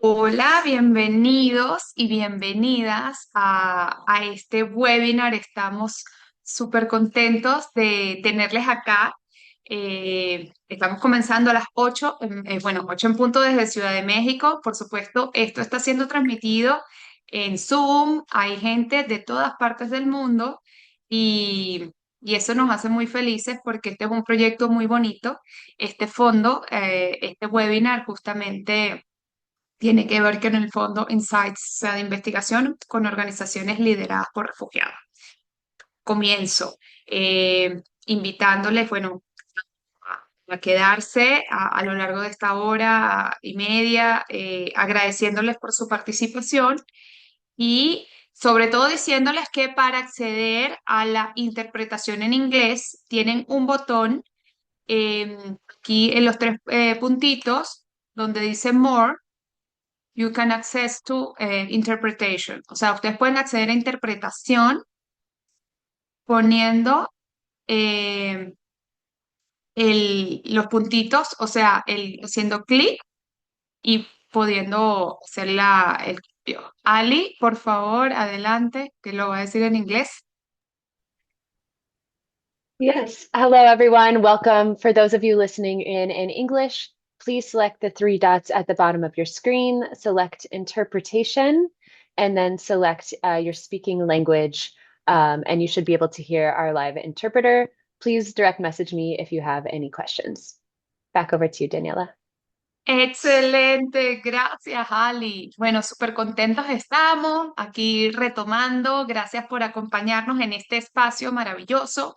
Hola, bienvenidos y bienvenidas a este webinar. Estamos súper contentos de tenerles acá. Estamos comenzando a las 8, bueno, 8 en punto desde Ciudad de México. Por supuesto, esto está siendo transmitido en Zoom. Hay gente de todas partes del mundo y, y eso nos hace muy felices porque este es un proyecto muy bonito. Este fondo, este webinar justamente tiene que ver con el fondo Insights, o sea, de investigación con organizaciones lideradas por refugiados. Comienzo invitándoles, bueno, a quedarse a lo largo de esta hora y media, agradeciéndoles por su participación y sobre todo diciéndoles que para acceder a la interpretación en inglés tienen un botón aquí en los tres puntitos donde dice More. You can access to interpretation. O sea, ustedes pueden acceder a interpretación poniendo eh, los puntitos, o sea, haciendo clic y pudiendo hacer el cambio. Ali, por favor, adelante, que lo va a decir en inglés. Yes. Hello, everyone. Welcome. For those of you listening in English, please select the three dots at the bottom of your screen, select interpretation, and then select your speaking language. And you should be able to hear our live interpreter. Please direct message me if you have any questions. Back over to you, Daniela. Excelente, gracias Ali. Bueno, súper contentos estamos aquí retomando. Gracias por acompañarnos en este espacio maravilloso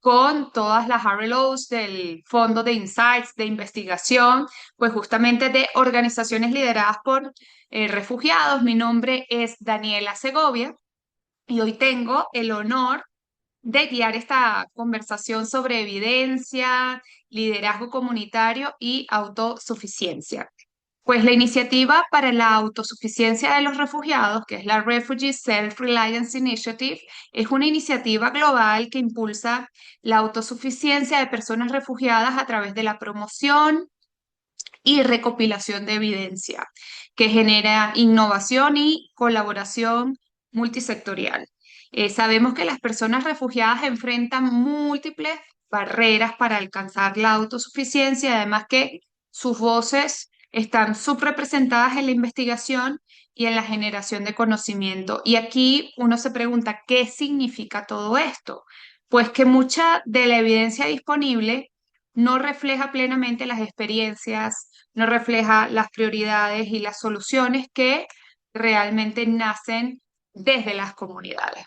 con todas las RLOs del Fondo de Insights de Investigación, pues justamente de organizaciones lideradas por refugiados. Mi nombre es Daniela Segovia y hoy tengo el honor de guiar esta conversación sobre evidencia, liderazgo comunitario y autosuficiencia. Pues la iniciativa para la autosuficiencia de los refugiados, que es la Refugee Self-Reliance Initiative, es una iniciativa global que impulsa la autosuficiencia de personas refugiadas a través de la promoción y recopilación de evidencia, que genera innovación y colaboración multisectorial. Sabemos que las personas refugiadas enfrentan múltiples barreras para alcanzar la autosuficiencia, además que sus voces están subrepresentadas en la investigación y en la generación de conocimiento. Y aquí uno se pregunta, ¿qué significa todo esto? Pues que mucha de la evidencia disponible no refleja plenamente las experiencias, no refleja las prioridades y las soluciones que realmente nacen desde las comunidades,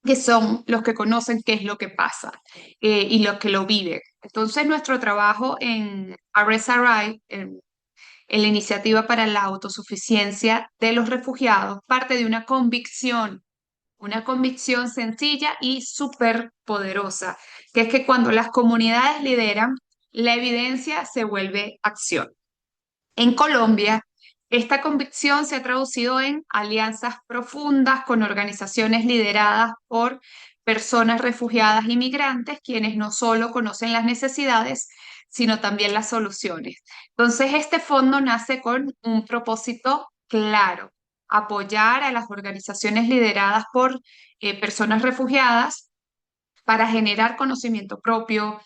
que son los que conocen qué es lo que pasa y los que lo viven. Entonces, nuestro trabajo en RSRI, en la Iniciativa para la Autosuficiencia de los Refugiados, parte de una convicción sencilla y súper poderosa, que es que cuando las comunidades lideran, la evidencia se vuelve acción. En Colombia, esta convicción se ha traducido en alianzas profundas con organizaciones lideradas por personas refugiadas y migrantes, quienes no solo conocen las necesidades, sino también las soluciones. Entonces, este fondo nace con un propósito claro: apoyar a las organizaciones lideradas por personas refugiadas para generar conocimiento propio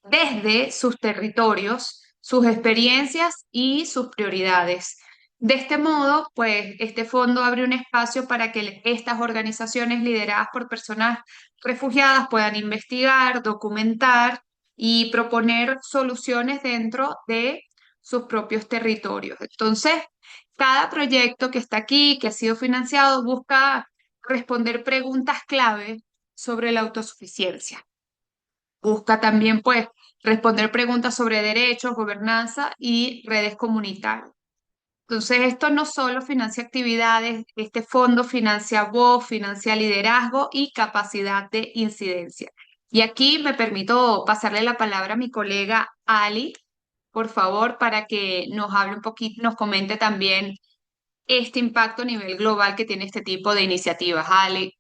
desde sus territorios, sus experiencias y sus prioridades. De este modo, pues este fondo abre un espacio para que estas organizaciones lideradas por personas refugiadas puedan investigar, documentar y proponer soluciones dentro de sus propios territorios. Entonces, cada proyecto que está aquí, que ha sido financiado, busca responder preguntas clave sobre la autosuficiencia. Busca también, pues, responder preguntas sobre derechos, gobernanza y redes comunitarias. Entonces, esto no solo financia actividades, este fondo financia voz, financia liderazgo y capacidad de incidencia. Y aquí me permito pasarle la palabra a mi colega Ali, por favor, para que nos hable un poquito, nos comente también este impacto a nivel global que tiene este tipo de iniciativas. Ali.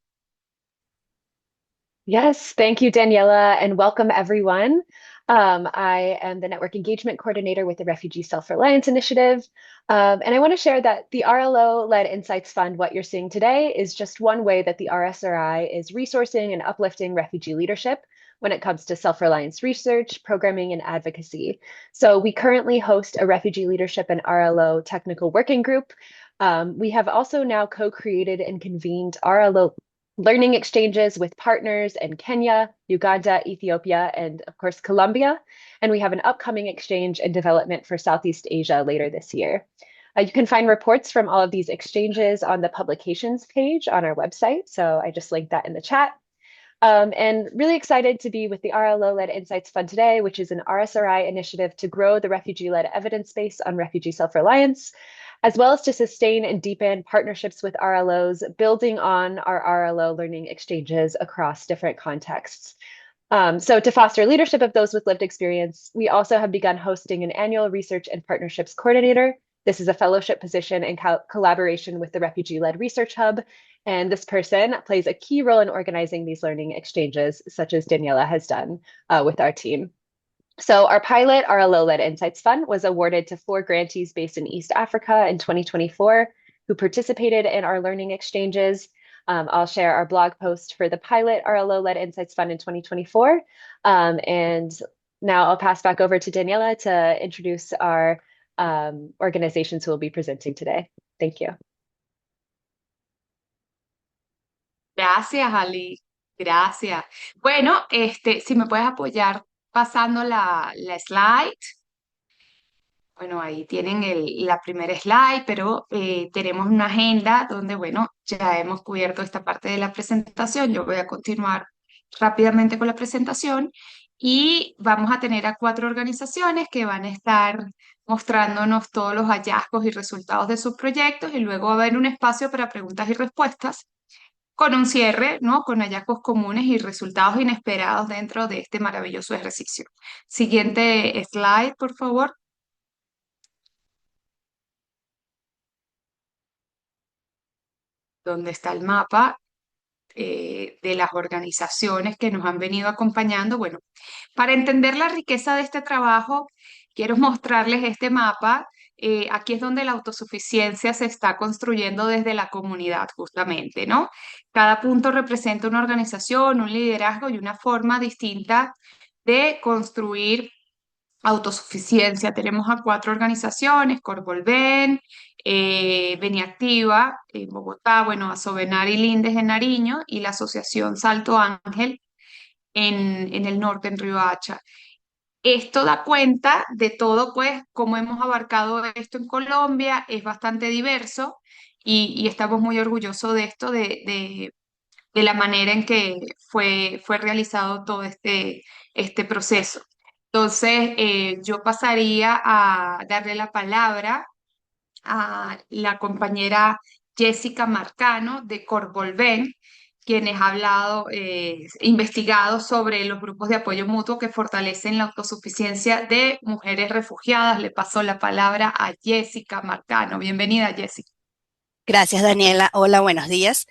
Yes, thank you, Daniela, and welcome everyone. I am the Network Engagement Coordinator with the Refugee Self-Reliance Initiative. And I want to share that the RLO-led Insights Fund, what you're seeing today, is just one way that the RSRI is resourcing and uplifting refugee leadership when it comes to self-reliance research, programming, and advocacy. So we currently host a refugee leadership and RLO technical working group. We have also now co-created and convened RLO learning exchanges with partners in Kenya, Uganda, Ethiopia, and of course, Colombia. And we have an upcoming exchange and development for Southeast Asia later this year. You can find reports from all of these exchanges on the publications page on our website. So I just linked that in the chat. And really excited to be with the RLO-led Insights Fund today, which is an RSRI initiative to grow the refugee-led evidence base on refugee self-reliance, as well as to sustain and deepen partnerships with RLOs, building on our RLO learning exchanges across different contexts. So to foster leadership of those with lived experience, we also have begun hosting an annual research and partnerships coordinator. This is a fellowship position in collaboration with the Refugee-Led Research Hub. And this person plays a key role in organizing these learning exchanges, such as Daniela has done with our team. So our pilot RLO-led Insights Fund was awarded to 4 grantees based in East Africa in 2024 who participated in our learning exchanges. I'll share our blog post for the pilot RLO-led Insights Fund in 2024. And now I'll pass back over to Daniela to introduce our organizations who will be presenting today. Thank you. Gracias, Ali. Gracias. Bueno, si me puedes apoyar pasando la slide. Bueno, ahí tienen la primera slide, pero tenemos una agenda donde, bueno, ya hemos cubierto esta parte de la presentación. Yo voy a continuar rápidamente con la presentación y vamos a tener a 4 organizaciones que van a estar mostrándonos todos los hallazgos y resultados de sus proyectos y luego va a haber un espacio para preguntas y respuestas con un cierre, ¿no? Con hallazgos comunes y resultados inesperados dentro de este maravilloso ejercicio. Siguiente slide, por favor. Donde está el mapa de las organizaciones que nos han venido acompañando. Bueno, para entender la riqueza de este trabajo, quiero mostrarles este mapa. Aquí es donde la autosuficiencia se está construyendo desde la comunidad, justamente, ¿no? Cada punto representa una organización, un liderazgo y una forma distinta de construir autosuficiencia. Tenemos a 4 organizaciones: Corvolven, Beniactiva en Bogotá, bueno, Asobenar y Lindes en Nariño, y la Asociación Salto Ángel en el norte, en Riohacha. Esto da cuenta de todo, pues, cómo hemos abarcado esto en Colombia. Es bastante diverso y estamos muy orgullosos de esto, de la manera en que fue realizado todo este proceso. Entonces, yo pasaría a darle la palabra a la compañera Jessica Marcano de Corvolven, quienes ha hablado, investigado sobre los grupos de apoyo mutuo que fortalecen la autosuficiencia de mujeres refugiadas. Le paso la palabra a Jessica Marcano. Bienvenida, Jessica. Gracias, Daniela. Hola, buenos días.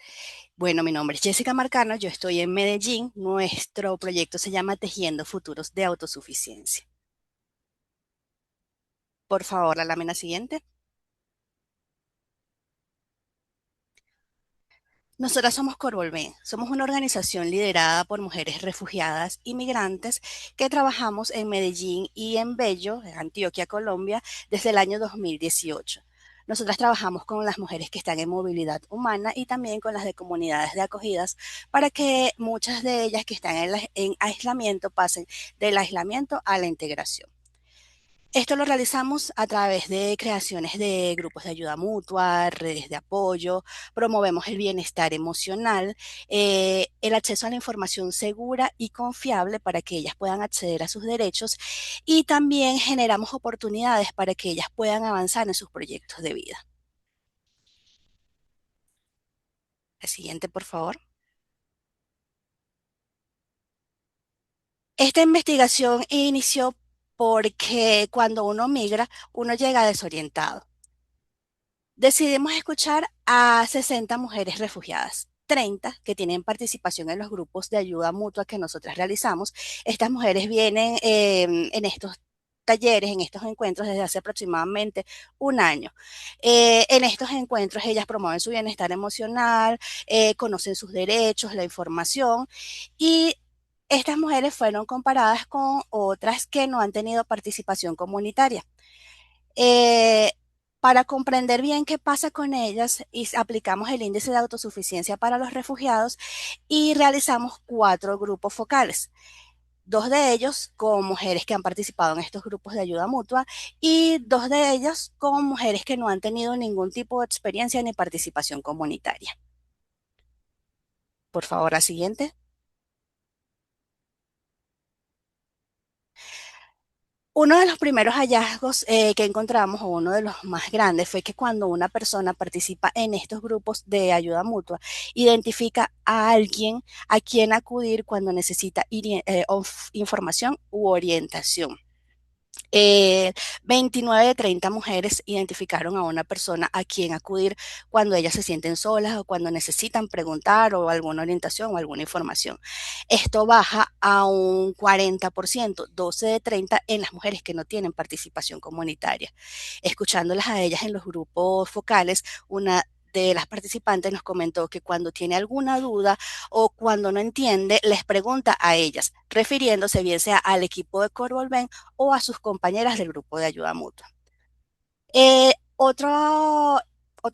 Bueno, mi nombre es Jessica Marcano, yo estoy en Medellín. Nuestro proyecto se llama Tejiendo Futuros de Autosuficiencia. Por favor, la lámina siguiente. Nosotras somos Corvolven, somos una organización liderada por mujeres refugiadas y migrantes que trabajamos en Medellín y en Bello, en Antioquia, Colombia, desde el año 2018. Nosotras trabajamos con las mujeres que están en movilidad humana y también con las de comunidades de acogidas para que muchas de ellas que están en aislamiento pasen del aislamiento a la integración. Esto lo realizamos a través de creaciones de grupos de ayuda mutua, redes de apoyo, promovemos el bienestar emocional, el acceso a la información segura y confiable para que ellas puedan acceder a sus derechos y también generamos oportunidades para que ellas puedan avanzar en sus proyectos de vida. La siguiente, por favor. Esta investigación inició porque cuando uno migra, uno llega desorientado. Decidimos escuchar a 60 mujeres refugiadas, 30 que tienen participación en los grupos de ayuda mutua que nosotras realizamos. Estas mujeres vienen en estos talleres, en estos encuentros desde hace aproximadamente un año. En estos encuentros ellas promueven su bienestar emocional, conocen sus derechos, la información y estas mujeres fueron comparadas con otras que no han tenido participación comunitaria. Eh, para comprender bien qué pasa con ellas, aplicamos el índice de autosuficiencia para los refugiados y realizamos 4 grupos focales. 2 de ellos con mujeres que han participado en estos grupos de ayuda mutua y 2 de ellas con mujeres que no han tenido ningún tipo de experiencia ni participación comunitaria. Por favor, la siguiente. Uno de los primeros hallazgos que encontramos, o uno de los más grandes, fue que cuando una persona participa en estos grupos de ayuda mutua, identifica a alguien a quien acudir cuando necesita información u orientación. 29 de 30 mujeres identificaron a una persona a quien acudir cuando ellas se sienten solas o cuando necesitan preguntar o alguna orientación o alguna información. Esto baja a un 40%, 12 de 30 en las mujeres que no tienen participación comunitaria. Escuchándolas a ellas en los grupos focales, una de las participantes nos comentó que cuando tiene alguna duda o cuando no entiende, les pregunta a ellas, refiriéndose bien sea al equipo de Corvolven o a sus compañeras del grupo de ayuda mutua. Otro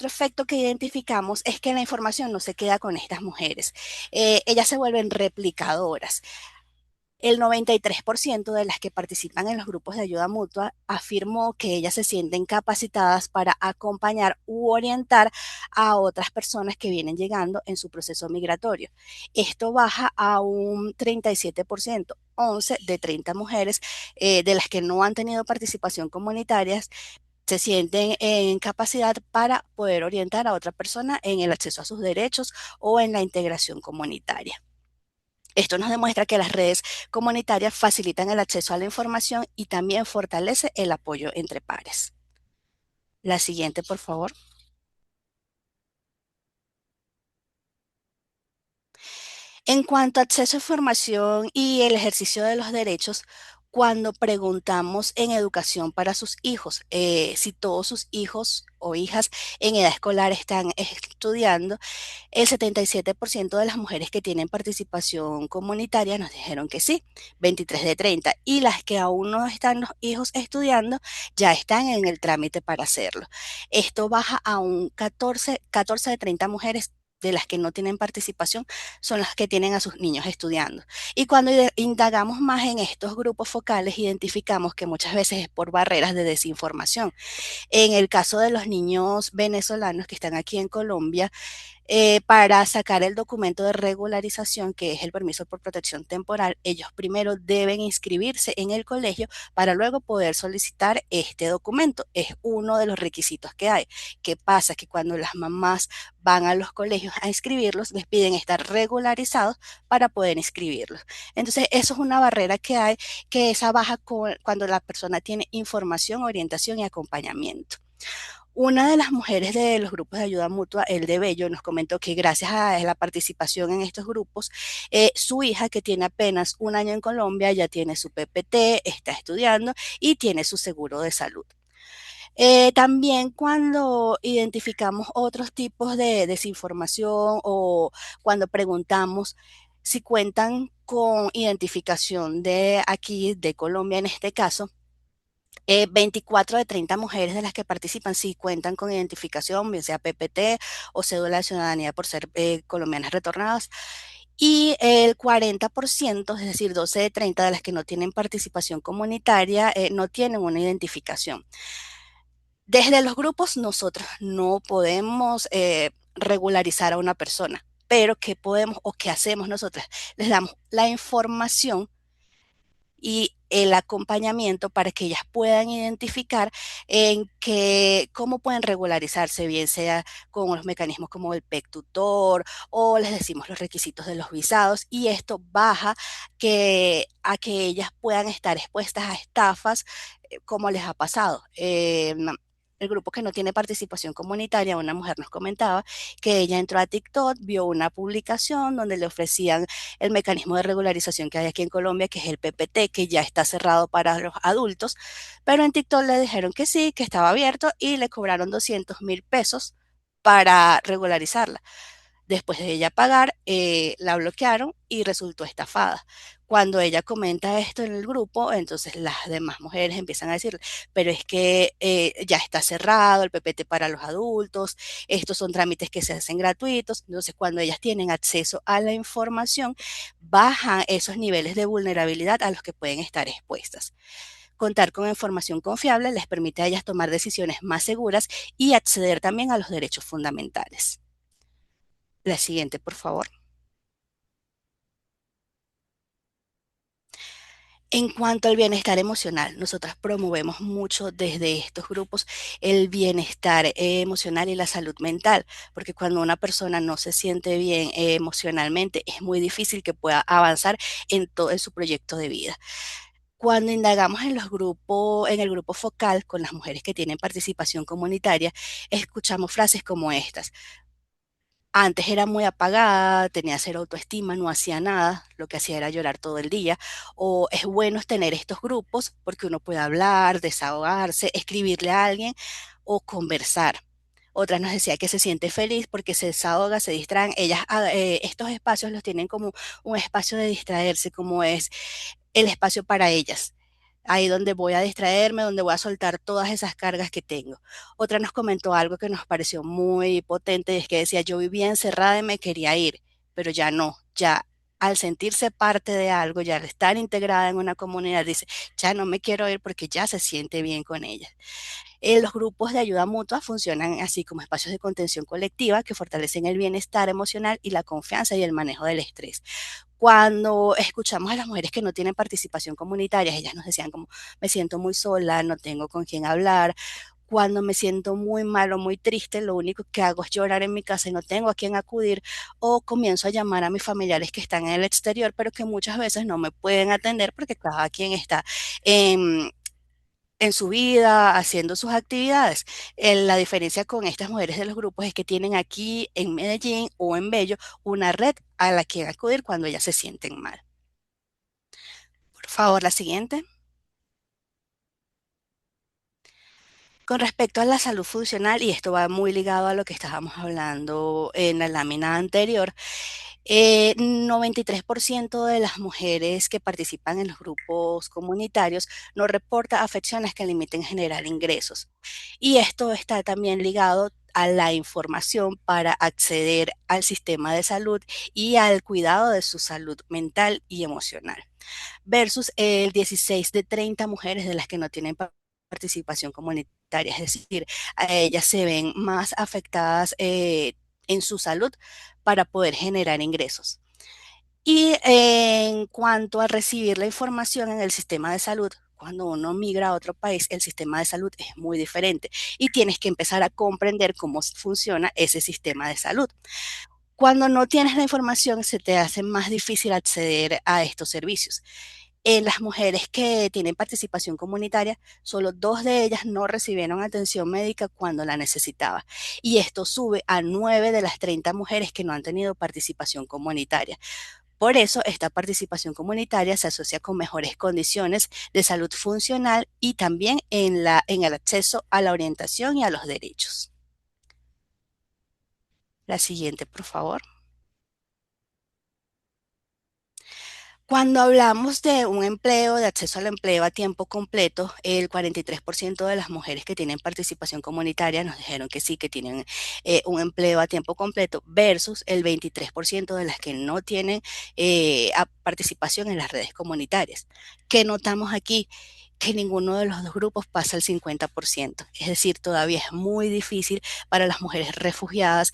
efecto que identificamos es que la información no se queda con estas mujeres. Ellas se vuelven replicadoras. El 93% de las que participan en los grupos de ayuda mutua afirmó que ellas se sienten capacitadas para acompañar u orientar a otras personas que vienen llegando en su proceso migratorio. Esto baja a un 37%, 11 de 30 mujeres de las que no han tenido participación comunitaria se sienten en capacidad para poder orientar a otra persona en el acceso a sus derechos o en la integración comunitaria. Esto nos demuestra que las redes comunitarias facilitan el acceso a la información y también fortalece el apoyo entre pares. La siguiente, por favor. En cuanto a acceso a información y el ejercicio de los derechos, cuando preguntamos en educación para sus hijos, si todos sus hijos o hijas en edad escolar están estudiando, el 77% de las mujeres que tienen participación comunitaria nos dijeron que sí, 23 de 30, y las que aún no están los hijos estudiando ya están en el trámite para hacerlo. Esto baja a un 14 de 30 mujeres de las que no tienen participación son las que tienen a sus niños estudiando. Y cuando indagamos más en estos grupos focales, identificamos que muchas veces es por barreras de desinformación. En el caso de los niños venezolanos que están aquí en Colombia, para sacar el documento de regularización, que es el permiso por protección temporal, ellos primero deben inscribirse en el colegio para luego poder solicitar este documento. Es uno de los requisitos que hay. ¿Qué pasa? Que cuando las mamás van a los colegios a inscribirlos, les piden estar regularizados para poder inscribirlos. Entonces, eso es una barrera que hay, que esa baja cuando la persona tiene información, orientación y acompañamiento. Una de las mujeres de los grupos de ayuda mutua, el de Bello, nos comentó que gracias a la participación en estos grupos, su hija, que tiene apenas un año en Colombia, ya tiene su PPT, está estudiando y tiene su seguro de salud. También cuando identificamos otros tipos de desinformación o cuando preguntamos si cuentan con identificación de aquí, de Colombia en este caso, 24 de 30 mujeres de las que participan sí cuentan con identificación, bien sea PPT o cédula de ciudadanía por ser colombianas retornadas. Y el 40%, es decir, 12 de 30 de las que no tienen participación comunitaria, no tienen una identificación. Desde los grupos nosotros no podemos regularizar a una persona, pero ¿qué podemos o qué hacemos nosotros? Les damos la información y el acompañamiento para que ellas puedan identificar en cómo pueden regularizarse, bien sea con los mecanismos como el PEC tutor o les decimos los requisitos de los visados y esto baja a que ellas puedan estar expuestas a estafas como les ha pasado. el grupo que no tiene participación comunitaria, una mujer nos comentaba que ella entró a TikTok, vio una publicación donde le ofrecían el mecanismo de regularización que hay aquí en Colombia, que es el PPT, que ya está cerrado para los adultos, pero en TikTok le dijeron que sí, que estaba abierto y le cobraron 200.000 pesos para regularizarla. Después de ella pagar, la bloquearon y resultó estafada. Cuando ella comenta esto en el grupo, entonces las demás mujeres empiezan a decir, pero es que ya está cerrado el PPT para los adultos, estos son trámites que se hacen gratuitos. Entonces, cuando ellas tienen acceso a la información, bajan esos niveles de vulnerabilidad a los que pueden estar expuestas. Contar con información confiable les permite a ellas tomar decisiones más seguras y acceder también a los derechos fundamentales. La siguiente, por favor. En cuanto al bienestar emocional, nosotras promovemos mucho desde estos grupos el bienestar emocional y la salud mental, porque cuando una persona no se siente bien emocionalmente, es muy difícil que pueda avanzar en todo en su proyecto de vida. Cuando indagamos en los grupos, en el grupo focal con las mujeres que tienen participación comunitaria, escuchamos frases como estas. Antes era muy apagada, tenía cero autoestima, no hacía nada, lo que hacía era llorar todo el día. O es bueno tener estos grupos porque uno puede hablar, desahogarse, escribirle a alguien o conversar. Otras nos decía que se siente feliz porque se desahoga, se distraen. Ellas, estos espacios los tienen como un espacio de distraerse, como es el espacio para ellas. Ahí donde voy a distraerme, donde voy a soltar todas esas cargas que tengo. Otra nos comentó algo que nos pareció muy potente, es que decía, yo vivía encerrada y me quería ir, pero ya no, ya al sentirse parte de algo, ya al estar integrada en una comunidad, dice, ya no me quiero ir porque ya se siente bien con ella. Los grupos de ayuda mutua funcionan así como espacios de contención colectiva que fortalecen el bienestar emocional y la confianza y el manejo del estrés. Cuando escuchamos a las mujeres que no tienen participación comunitaria, ellas nos decían como, me siento muy sola, no tengo con quién hablar. Cuando me siento muy mal o muy triste, lo único que hago es llorar en mi casa y no tengo a quién acudir, o comienzo a llamar a mis familiares que están en el exterior, pero que muchas veces no me pueden atender porque cada quien está en, en su vida, haciendo sus actividades. La diferencia con estas mujeres de los grupos es que tienen aquí en Medellín o en Bello una red a la que acudir cuando ellas se sienten mal. Por favor, la siguiente. Con respecto a la salud funcional, y esto va muy ligado a lo que estábamos hablando en la lámina anterior, 93% de las mujeres que participan en los grupos comunitarios no reporta afecciones que limiten generar ingresos. Y esto está también ligado a la información para acceder al sistema de salud y al cuidado de su salud mental y emocional versus el 16 de 30 mujeres de las que no tienen participación comunitaria, es decir, a ellas se ven más afectadas en su salud para poder generar ingresos. Y en cuanto a recibir la información en el sistema de salud, cuando uno migra a otro país, el sistema de salud es muy diferente y tienes que empezar a comprender cómo funciona ese sistema de salud. Cuando no tienes la información, se te hace más difícil acceder a estos servicios. En las mujeres que tienen participación comunitaria, solo 2 de ellas no recibieron atención médica cuando la necesitaba. Y esto sube a 9 de las 30 mujeres que no han tenido participación comunitaria. Por eso, esta participación comunitaria se asocia con mejores condiciones de salud funcional y también en el acceso a la orientación y a los derechos. La siguiente, por favor. Cuando hablamos de un empleo, de acceso al empleo a tiempo completo, el 43% de las mujeres que tienen participación comunitaria nos dijeron que sí, que tienen un empleo a tiempo completo, versus el 23% de las que no tienen participación en las redes comunitarias. ¿Qué notamos aquí? Que ninguno de los dos grupos pasa el 50%. Es decir, todavía es muy difícil para las mujeres refugiadas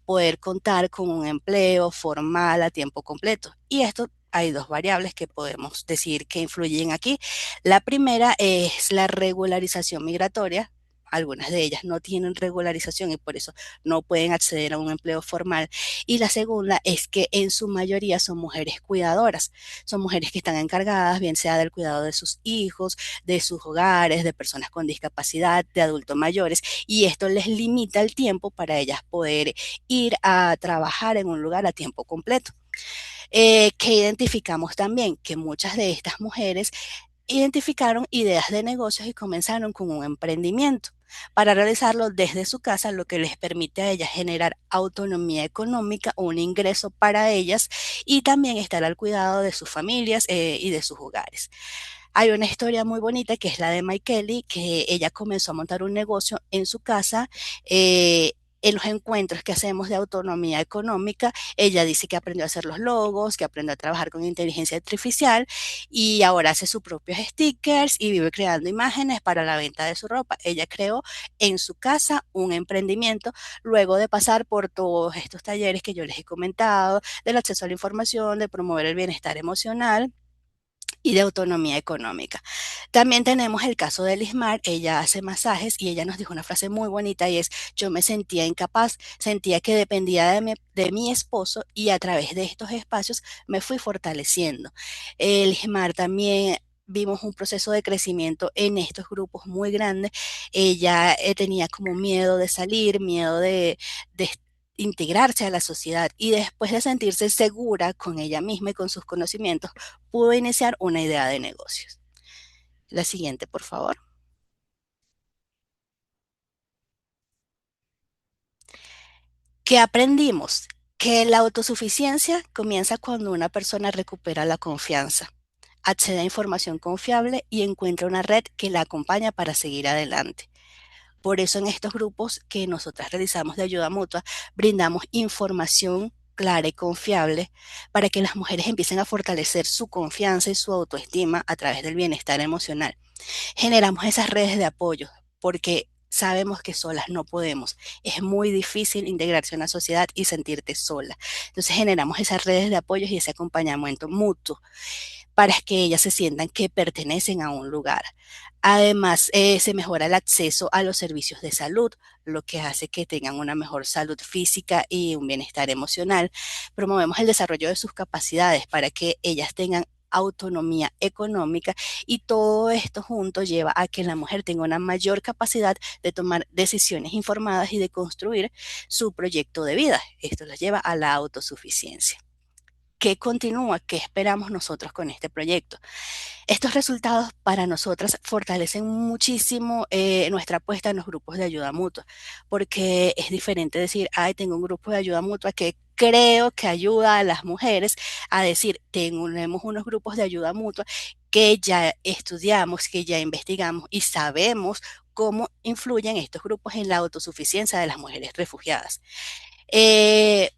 poder contar con un empleo formal a tiempo completo. Y esto hay dos variables que podemos decir que influyen aquí. La primera es la regularización migratoria. algunas de ellas no tienen regularización y por eso no pueden acceder a un empleo formal. Y la segunda es que en su mayoría son mujeres cuidadoras, son mujeres que están encargadas, bien sea del cuidado de sus hijos, de sus hogares, de personas con discapacidad, de adultos mayores, y esto les limita el tiempo para ellas poder ir a trabajar en un lugar a tiempo completo. Que identificamos también que muchas de estas mujeres identificaron ideas de negocios y comenzaron con un emprendimiento para realizarlo desde su casa, lo que les permite a ellas generar autonomía económica, un ingreso para ellas y también estar al cuidado de sus familias y de sus hogares. Hay una historia muy bonita que es la de Maikeli, que ella comenzó a montar un negocio en su casa. En los encuentros que hacemos de autonomía económica, ella dice que aprendió a hacer los logos, que aprendió a trabajar con inteligencia artificial y ahora hace sus propios stickers y vive creando imágenes para la venta de su ropa. Ella creó en su casa un emprendimiento luego de pasar por todos estos talleres que yo les he comentado, del acceso a la información, de promover el bienestar emocional y de autonomía económica. También tenemos el caso de Lismar, ella hace masajes y ella nos dijo una frase muy bonita y es: yo me sentía incapaz, sentía que dependía de mi esposo y a través de estos espacios me fui fortaleciendo. Lismar también vimos un proceso de crecimiento en estos grupos muy grandes. Ella tenía como miedo de salir, miedo de integrarse a la sociedad y después de sentirse segura con ella misma y con sus conocimientos, pudo iniciar una idea de negocios. La siguiente, por favor. ¿Qué aprendimos? Que la autosuficiencia comienza cuando una persona recupera la confianza, accede a información confiable y encuentra una red que la acompaña para seguir adelante. Por eso en estos grupos que nosotras realizamos de ayuda mutua, brindamos información clara y confiable para que las mujeres empiecen a fortalecer su confianza y su autoestima a través del bienestar emocional. Generamos esas redes de apoyo porque sabemos que solas no podemos. Es muy difícil integrarse en una sociedad y sentirte sola. Entonces generamos esas redes de apoyo y ese acompañamiento mutuo para que ellas se sientan que pertenecen a un lugar. Además, se mejora el acceso a los servicios de salud, lo que hace que tengan una mejor salud física y un bienestar emocional. Promovemos el desarrollo de sus capacidades para que ellas tengan autonomía económica y todo esto junto lleva a que la mujer tenga una mayor capacidad de tomar decisiones informadas y de construir su proyecto de vida. Esto las lleva a la autosuficiencia. ¿Qué continúa? ¿Qué esperamos nosotros con este proyecto? Estos resultados para nosotras fortalecen muchísimo nuestra apuesta en los grupos de ayuda mutua, porque es diferente decir, ay, tengo un grupo de ayuda mutua que creo que ayuda a las mujeres, a decir, tenemos unos grupos de ayuda mutua que ya estudiamos, que ya investigamos y sabemos cómo influyen estos grupos en la autosuficiencia de las mujeres refugiadas. Eh,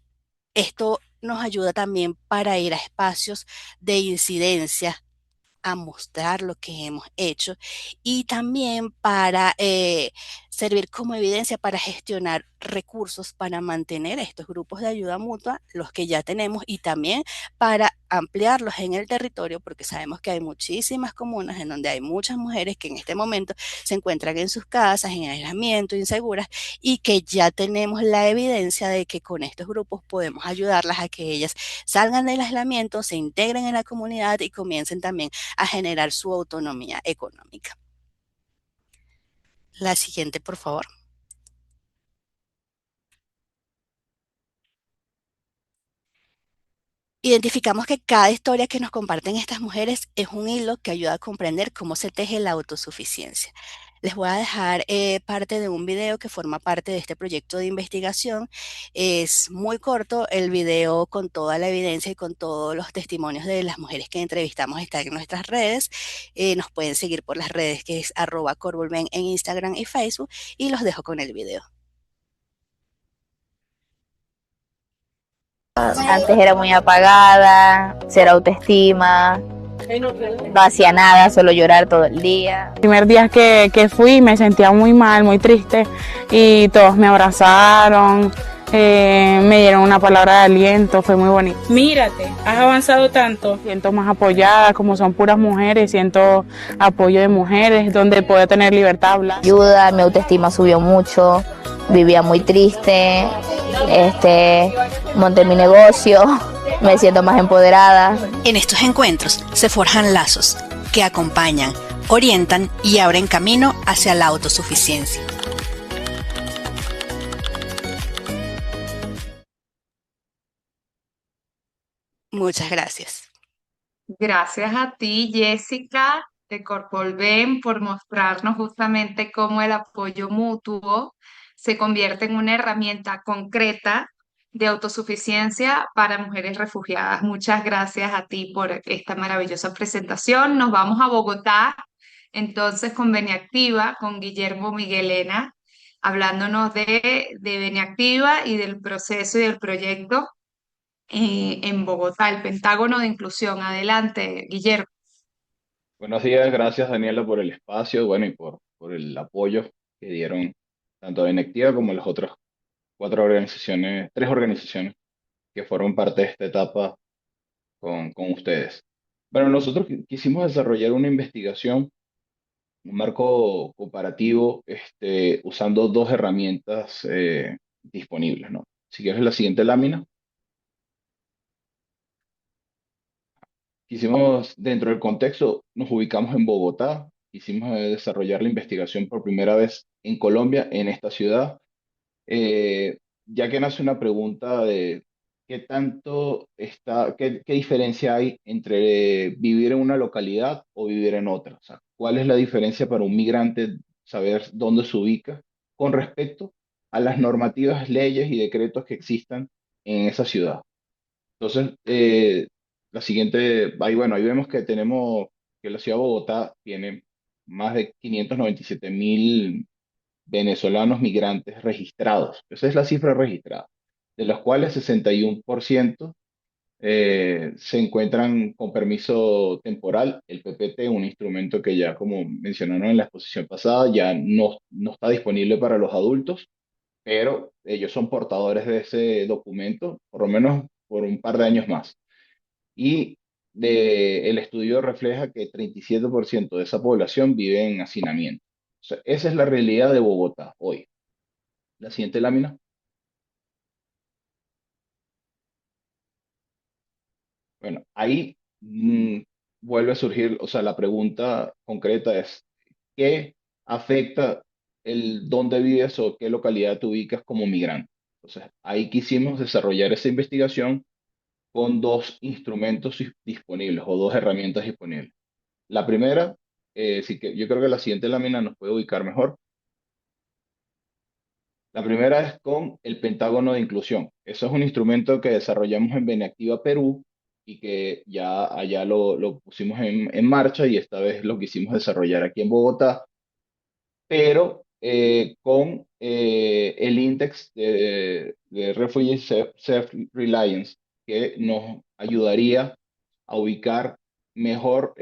Esto nos ayuda también para ir a espacios de incidencia, a mostrar lo que hemos hecho y también para servir como evidencia para gestionar recursos para mantener estos grupos de ayuda mutua, los que ya tenemos, y también para ampliarlos en el territorio, porque sabemos que hay muchísimas comunas en donde hay muchas mujeres que en este momento se encuentran en sus casas, en aislamiento, inseguras, y que ya tenemos la evidencia de que con estos grupos podemos ayudarlas a que ellas salgan del aislamiento, se integren en la comunidad y comiencen también a generar su autonomía económica. La siguiente, por favor. Identificamos que cada historia que nos comparten estas mujeres es un hilo que ayuda a comprender cómo se teje la autosuficiencia. Les voy a dejar parte de un video que forma parte de este proyecto de investigación. Es muy corto el video con toda la evidencia y con todos los testimonios de las mujeres que entrevistamos está en nuestras redes. Nos pueden seguir por las redes que es @corvolven en Instagram y Facebook y los dejo con el video. Antes era muy apagada, cero autoestima, no hacía nada, solo llorar todo el día. El primer día que fui me sentía muy mal, muy triste y todos me abrazaron, Me dieron una palabra de aliento, fue muy bonito. Mírate, has avanzado tanto. Siento más apoyada, como son puras mujeres, siento apoyo de mujeres, donde puedo tener libertad de hablar. Ayuda, mi autoestima subió mucho, vivía muy triste, monté mi negocio, me siento más empoderada. En estos encuentros se forjan lazos que acompañan, orientan y abren camino hacia la autosuficiencia. Muchas gracias. Gracias a ti, Jessica, de Corpolven, por mostrarnos justamente cómo el apoyo mutuo se convierte en una herramienta concreta de autosuficiencia para mujeres refugiadas. Muchas gracias a ti por esta maravillosa presentación. Nos vamos a Bogotá, entonces con Beniactiva, con Guillermo Miguelena, hablándonos de Beniactiva y del proceso y del proyecto en Bogotá, el Pentágono de Inclusión. Adelante, Guillermo. Buenos días, gracias Daniela por el espacio, bueno, y por el apoyo que dieron tanto a Benectiva como a las otras tres organizaciones que forman parte de esta etapa con ustedes. Bueno, nosotros quisimos desarrollar una investigación, un marco comparativo, usando dos herramientas disponibles, ¿no? Si quieres la siguiente lámina. Quisimos, dentro del contexto, nos ubicamos en Bogotá, quisimos desarrollar la investigación por primera vez en Colombia, en esta ciudad, ya que nace una pregunta de qué diferencia hay entre vivir en una localidad o vivir en otra. O sea, ¿cuál es la diferencia para un migrante saber dónde se ubica con respecto a las normativas, leyes y decretos que existan en esa ciudad? Entonces, la siguiente, ahí vemos que tenemos que la ciudad de Bogotá tiene más de 597.000 venezolanos migrantes registrados. Esa es la cifra registrada, de los cuales 61% se encuentran con permiso temporal. El PPT, un instrumento que ya, como mencionaron en la exposición pasada, ya no está disponible para los adultos, pero ellos son portadores de ese documento, por lo menos por un par de años más. Y el estudio refleja que 37% de esa población vive en hacinamiento. O sea, esa es la realidad de Bogotá hoy. La siguiente lámina. Bueno, ahí vuelve a surgir, o sea, la pregunta concreta es, ¿qué afecta el dónde vives o qué localidad te ubicas como migrante? Entonces, ahí quisimos desarrollar esa investigación con dos instrumentos disponibles o dos herramientas disponibles. La primera, sí que yo creo que la siguiente lámina nos puede ubicar mejor. La primera es con el Pentágono de Inclusión. Eso es un instrumento que desarrollamos en Beneactiva Perú y que ya allá lo pusimos en marcha y esta vez lo quisimos desarrollar aquí en Bogotá, pero con el Index de Refugee Self-Reliance, que nos ayudaría a ubicar mejor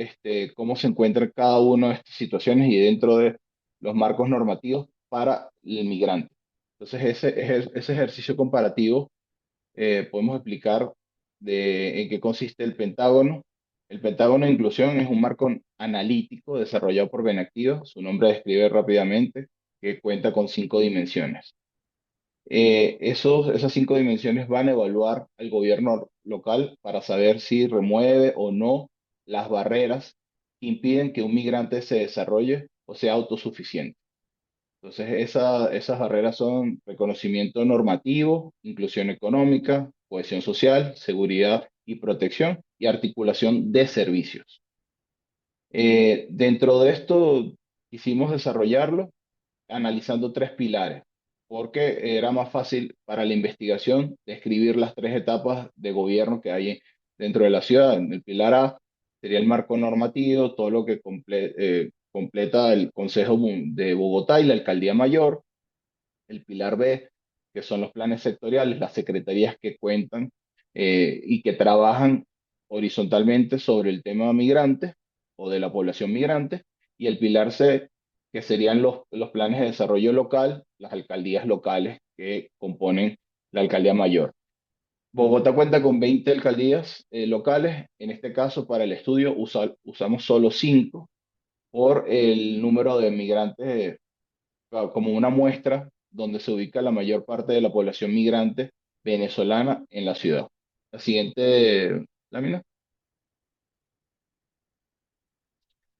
cómo se encuentra cada una de estas situaciones y dentro de los marcos normativos para el migrante. Entonces, ese ejercicio comparativo podemos explicar en qué consiste el Pentágono. El Pentágono de Inclusión es un marco analítico desarrollado por Benactiva, su nombre describe rápidamente, que cuenta con 5 dimensiones. Esas 5 dimensiones van a evaluar al gobierno local para saber si remueve o no las barreras que impiden que un migrante se desarrolle o sea autosuficiente. Entonces, esas barreras son reconocimiento normativo, inclusión económica, cohesión social, seguridad y protección y articulación de servicios. Dentro de esto, quisimos desarrollarlo analizando tres pilares, porque era más fácil para la investigación describir las tres etapas de gobierno que hay dentro de la ciudad. El pilar A sería el marco normativo, todo lo que completa el Consejo de Bogotá y la Alcaldía Mayor. El pilar B, que son los planes sectoriales, las secretarías que cuentan y que trabajan horizontalmente sobre el tema migrante o de la población migrante. Y el pilar C, que serían los planes de desarrollo local, las alcaldías locales que componen la alcaldía mayor. Bogotá cuenta con 20 alcaldías locales. En este caso, para el estudio usamos solo 5 por el número de migrantes, como una muestra donde se ubica la mayor parte de la población migrante venezolana en la ciudad. La siguiente lámina.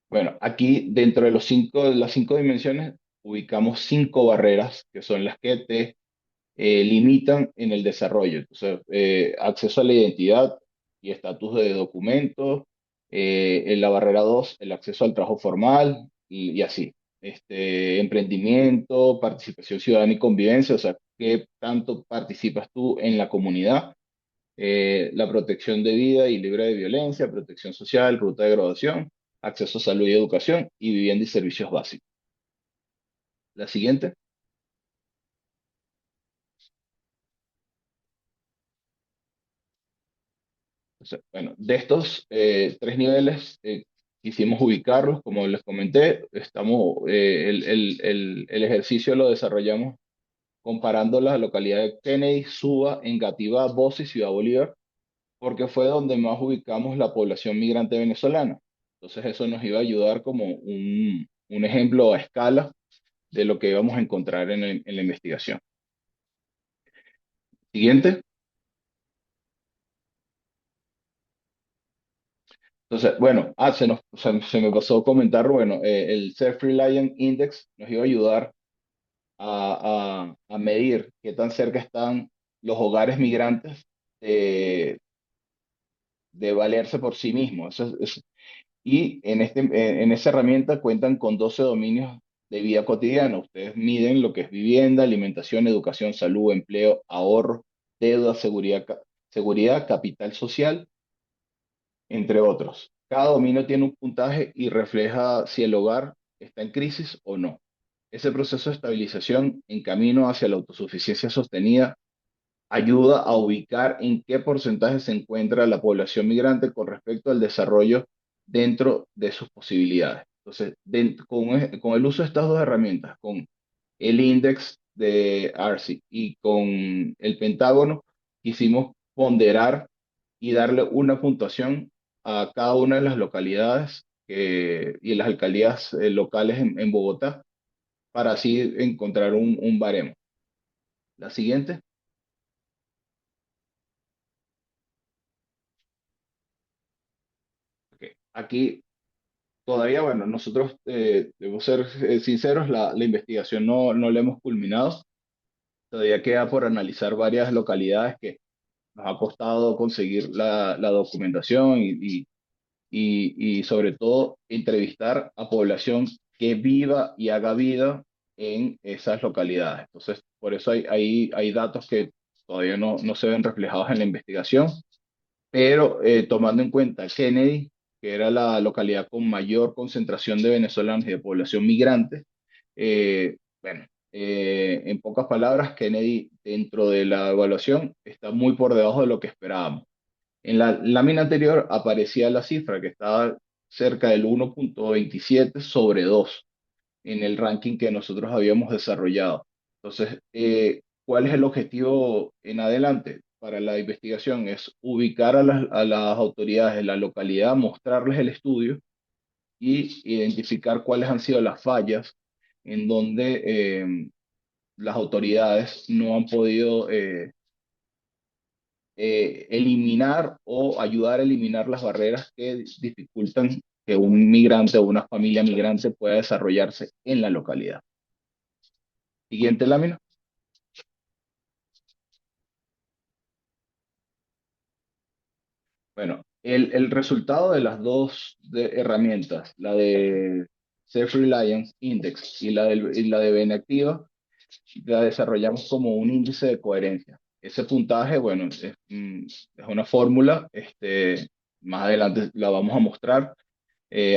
Bueno, aquí dentro de las 5 dimensiones ubicamos 5 barreras que son las que te limitan en el desarrollo. Entonces, acceso a la identidad y estatus de documentos, en la barrera 2 el acceso al trabajo formal y así. Emprendimiento, participación ciudadana y convivencia, o sea, qué tanto participas tú en la comunidad. La protección de vida y libre de violencia, protección social, ruta de graduación, acceso a salud y educación y vivienda y servicios básicos. La siguiente. Entonces, bueno, de estos 3 niveles, quisimos ubicarlos, como les comenté, el ejercicio lo desarrollamos comparando las localidades de Kennedy, Suba, Engativá, Bosa y Ciudad Bolívar, porque fue donde más ubicamos la población migrante venezolana. Entonces eso nos iba a ayudar como un ejemplo a escala de lo que íbamos a encontrar en la investigación. Siguiente. Entonces, bueno, se me pasó comentar, bueno, el Self-Reliant Index nos iba a ayudar a medir qué tan cerca están los hogares migrantes de valerse por sí mismos. Y en esa herramienta cuentan con 12 dominios de vida cotidiana. Ustedes miden lo que es vivienda, alimentación, educación, salud, empleo, ahorro, deuda, seguridad, capital social, entre otros. Cada dominio tiene un puntaje y refleja si el hogar está en crisis o no. Ese proceso de estabilización en camino hacia la autosuficiencia sostenida ayuda a ubicar en qué porcentaje se encuentra la población migrante con respecto al desarrollo dentro de sus posibilidades. Entonces, con el uso de estas 2 herramientas, con el índice de ARSI y con el Pentágono, quisimos ponderar y darle una puntuación a cada una de las localidades y las alcaldías locales en Bogotá para así encontrar un baremo. La siguiente. Ok. Aquí todavía, bueno, nosotros, debo ser sinceros, la investigación no la hemos culminado. Todavía queda por analizar varias localidades que nos ha costado conseguir la documentación y sobre todo entrevistar a población que viva y haga vida en esas localidades. Entonces, por eso hay datos que todavía no se ven reflejados en la investigación, pero tomando en cuenta Kennedy, que era la localidad con mayor concentración de venezolanos y de población migrante, bueno, en pocas palabras, Kennedy dentro de la evaluación está muy por debajo de lo que esperábamos. En la lámina anterior aparecía la cifra que estaba cerca del 1,27 sobre 2 en el ranking que nosotros habíamos desarrollado. Entonces, ¿cuál es el objetivo en adelante para la investigación? Es ubicar a las autoridades de la localidad, mostrarles el estudio y identificar cuáles han sido las fallas en donde las autoridades no han podido eliminar o ayudar a eliminar las barreras que dificultan que un migrante o una familia migrante pueda desarrollarse en la localidad. Siguiente lámina. Bueno, el resultado de las herramientas, la de Self-Reliance Index y la de Benactiva, la desarrollamos como un índice de coherencia. Ese puntaje, bueno, es una fórmula, más adelante la vamos a mostrar.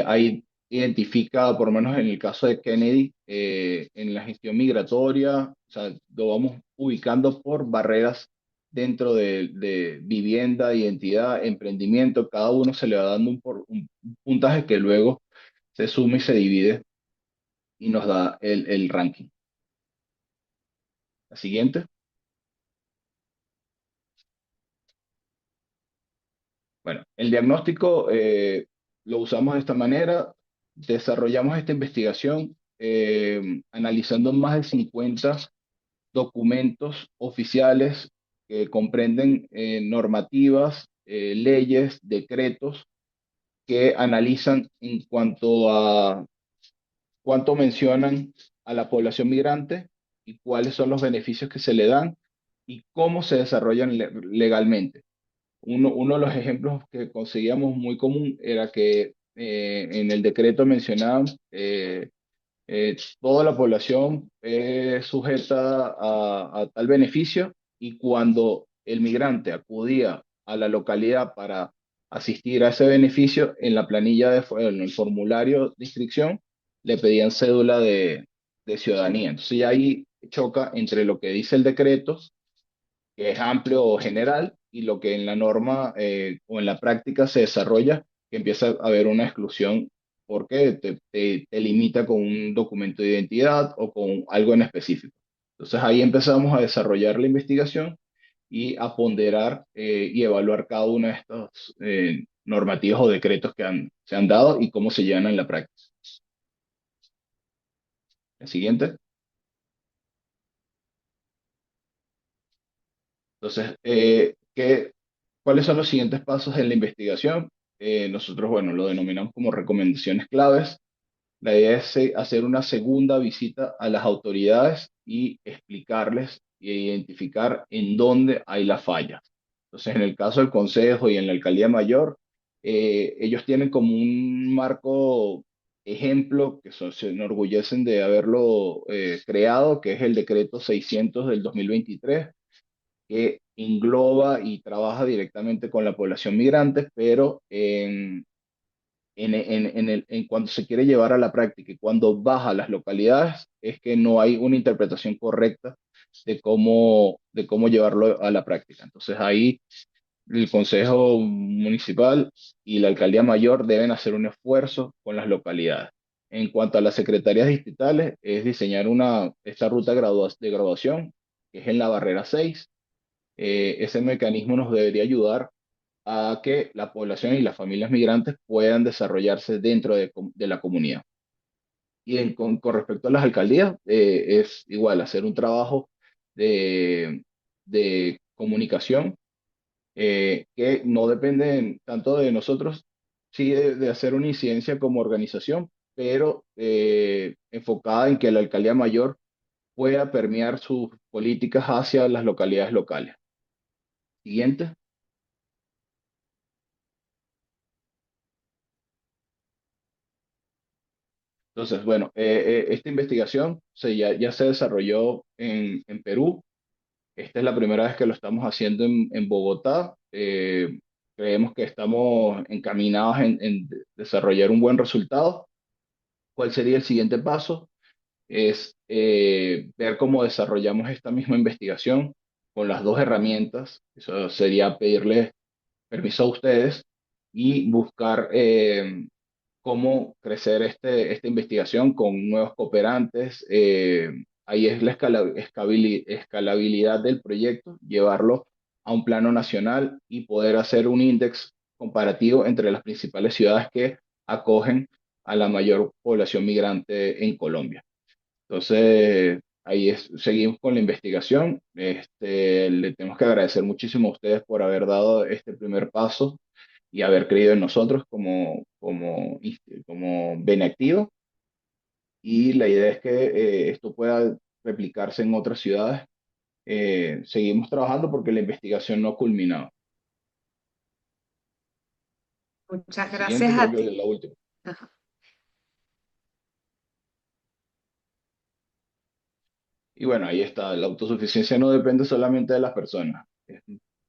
Ahí identifica, por lo menos en el caso de Kennedy, en la gestión migratoria, o sea, lo vamos ubicando por barreras dentro de vivienda, identidad, emprendimiento. Cada uno se le va dando un puntaje que luego se suma y se divide y nos da el ranking. La siguiente. diagnóstico lo usamos de esta manera. Desarrollamos esta investigación analizando más de 50 documentos oficiales que comprenden normativas, leyes, decretos que analizan en cuanto a cuánto mencionan a la población migrante y cuáles son los beneficios que se le dan y cómo se desarrollan legalmente. Uno de los ejemplos que conseguíamos muy común era que en el decreto mencionaban toda la población es sujeta a tal beneficio y cuando el migrante acudía a la localidad para asistir a ese beneficio, en la planilla, en el formulario de inscripción, le pedían cédula de ciudadanía. Entonces ya ahí choca entre lo que dice el decreto, que es amplio o general, y lo que en la norma o en la práctica se desarrolla, que empieza a haber una exclusión porque te limita con un documento de identidad o con algo en específico. Entonces ahí empezamos a desarrollar la investigación y a ponderar y evaluar cada una de estos normativas o decretos que se han dado y cómo se llevan en la práctica. El siguiente. Entonces, ¿cuáles son los siguientes pasos en la investigación? Nosotros, bueno, lo denominamos como recomendaciones claves. La idea es hacer una segunda visita a las autoridades y explicarles e identificar en dónde hay las fallas. Entonces, en el caso del Consejo y en la Alcaldía Mayor, ellos tienen como un marco ejemplo que se enorgullecen de haberlo creado, que es el decreto 600 del 2023 que engloba y trabaja directamente con la población migrante, pero en cuando se quiere llevar a la práctica y cuando baja a las localidades, es que no hay una interpretación correcta de cómo llevarlo a la práctica. Entonces ahí el Consejo Municipal y la Alcaldía Mayor deben hacer un esfuerzo con las localidades. En cuanto a las secretarías distritales, es diseñar esta ruta de graduación, que es en la barrera 6. Ese mecanismo nos debería ayudar a que la población y las familias migrantes puedan desarrollarse dentro de la comunidad. Y con respecto a las alcaldías, es igual hacer un trabajo de, de comunicación que no depende tanto de nosotros, sí de hacer una incidencia como organización, pero enfocada en que la alcaldía mayor pueda permear sus políticas hacia las localidades locales. Siguiente. Entonces, bueno, esta investigación ya se desarrolló en Perú. Esta es la primera vez que lo estamos haciendo en Bogotá. Creemos que estamos encaminados en desarrollar un buen resultado. ¿Cuál sería el siguiente paso? Es ver cómo desarrollamos esta misma investigación con las dos herramientas. Eso sería pedirles permiso a ustedes y buscar cómo crecer esta investigación con nuevos cooperantes. Ahí es la escalabilidad del proyecto, llevarlo a un plano nacional y poder hacer un índice comparativo entre las principales ciudades que acogen a la mayor población migrante en Colombia. Entonces, seguimos con la investigación. Le tenemos que agradecer muchísimo a ustedes por haber dado este primer paso y haber creído en nosotros como Benactivo. Y la idea es que esto pueda replicarse en otras ciudades. Seguimos trabajando porque la investigación no ha culminado. Muchas Siguiente, gracias creo a que es ti. la última. Ajá. Y bueno, ahí está. La autosuficiencia no depende solamente de las personas.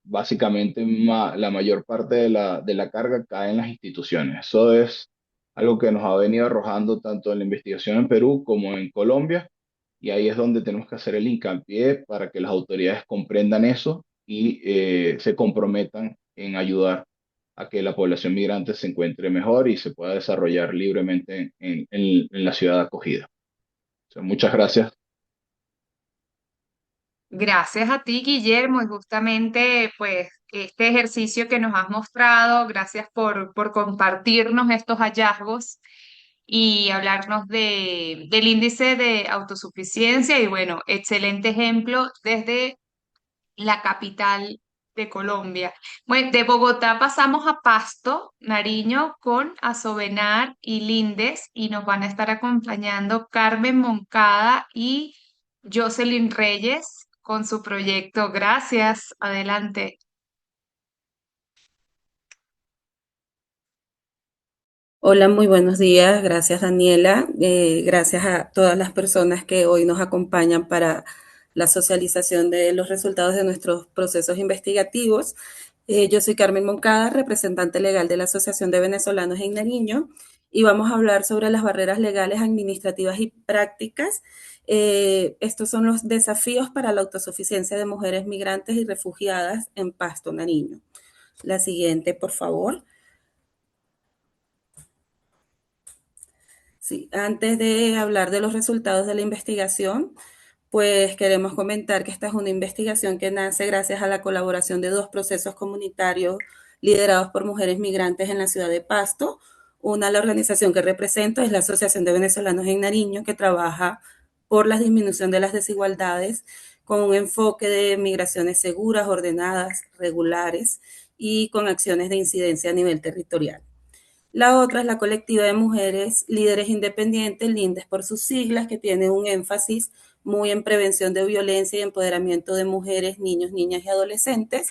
Básicamente, la mayor parte de la carga cae en las instituciones. Eso es algo que nos ha venido arrojando tanto en la investigación en Perú como en Colombia. Y ahí es donde tenemos que hacer el hincapié para que las autoridades comprendan eso y se comprometan en ayudar a que la población migrante se encuentre mejor y se pueda desarrollar libremente en la ciudad acogida. O sea, muchas gracias. Gracias a ti, Guillermo, y justamente pues este ejercicio que nos has mostrado, gracias por compartirnos estos hallazgos y hablarnos del índice de autosuficiencia y bueno, excelente ejemplo desde la capital de Colombia. Bueno, de Bogotá pasamos a Pasto, Nariño, con Asobenar y Lindes, y nos van a estar acompañando Carmen Moncada y Jocelyn Reyes con su proyecto. Gracias, adelante. Hola, muy buenos días. Gracias, Daniela. Gracias a todas las personas que hoy nos acompañan para la socialización de los resultados de nuestros procesos investigativos. Yo soy Carmen Moncada, representante legal de la Asociación de Venezolanos en Nariño, y vamos a hablar sobre las barreras legales, administrativas y prácticas. Estos son los desafíos para la autosuficiencia de mujeres migrantes y refugiadas en Pasto, Nariño. La siguiente, por favor. Sí, antes de hablar de los resultados de la investigación, pues queremos comentar que esta es una investigación que nace gracias a la colaboración de dos procesos comunitarios liderados por mujeres migrantes en la ciudad de Pasto. Una, la organización que represento, es la Asociación de Venezolanos en Nariño, que trabaja por la disminución de las desigualdades con un enfoque de migraciones seguras, ordenadas, regulares y con acciones de incidencia a nivel territorial. La otra es la colectiva de mujeres líderes independientes, LINDES por sus siglas, que tiene un énfasis muy en prevención de violencia y empoderamiento de mujeres, niños, niñas y adolescentes.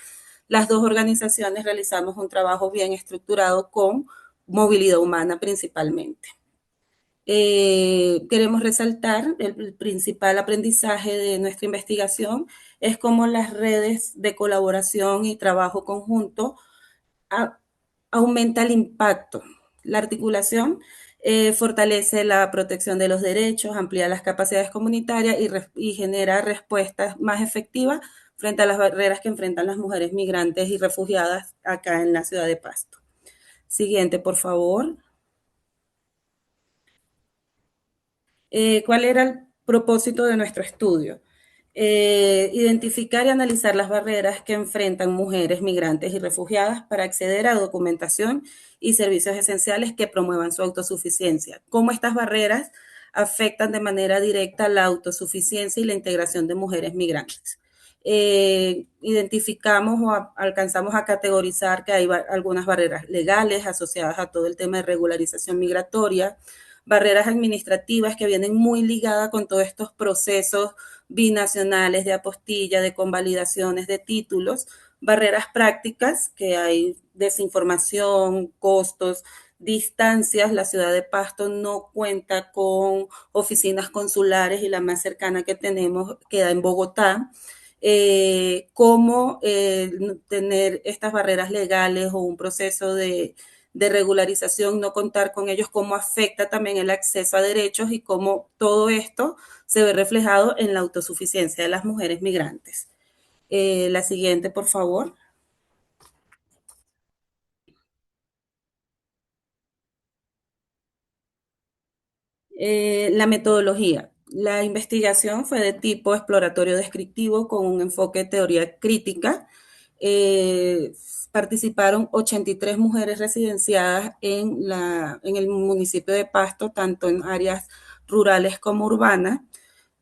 Las dos organizaciones realizamos un trabajo bien estructurado con movilidad humana principalmente. Queremos resaltar el principal aprendizaje de nuestra investigación es cómo las redes de colaboración y trabajo conjunto aumenta el impacto. La articulación fortalece la protección de los derechos, amplía las capacidades comunitarias y genera respuestas más efectivas frente a las barreras que enfrentan las mujeres migrantes y refugiadas acá en la ciudad de Pasto. Siguiente, por favor. ¿Cuál era el propósito de nuestro estudio? Identificar y analizar las barreras que enfrentan mujeres migrantes y refugiadas para acceder a documentación y servicios esenciales que promuevan su autosuficiencia. Cómo estas barreras afectan de manera directa la autosuficiencia y la integración de mujeres migrantes. Identificamos o alcanzamos a categorizar que hay algunas barreras legales asociadas a todo el tema de regularización migratoria, barreras administrativas que vienen muy ligadas con todos estos procesos binacionales de apostilla, de convalidaciones de títulos, barreras prácticas, que hay desinformación, costos, distancias. La ciudad de Pasto no cuenta con oficinas consulares y la más cercana que tenemos queda en Bogotá. Cómo tener estas barreras legales o un proceso de regularización, no contar con ellos, cómo afecta también el acceso a derechos y cómo todo esto se ve reflejado en la autosuficiencia de las mujeres migrantes. La siguiente, por favor. La metodología. La investigación fue de tipo exploratorio descriptivo con un enfoque de teoría crítica. Participaron 83 mujeres residenciadas en el municipio de Pasto, tanto en áreas rurales como urbanas.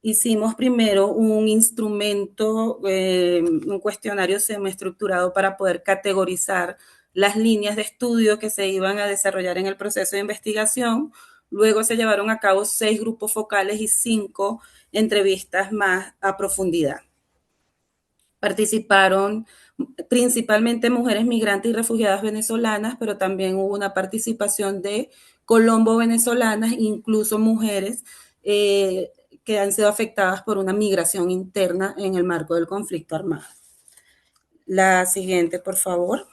Hicimos primero un instrumento, un cuestionario semiestructurado para poder categorizar las líneas de estudio que se iban a desarrollar en el proceso de investigación. Luego se llevaron a cabo 6 grupos focales y 5 entrevistas más a profundidad. Participaron principalmente mujeres migrantes y refugiadas venezolanas, pero también hubo una participación de colombo-venezolanas, incluso mujeres que han sido afectadas por una migración interna en el marco del conflicto armado. La siguiente, por favor.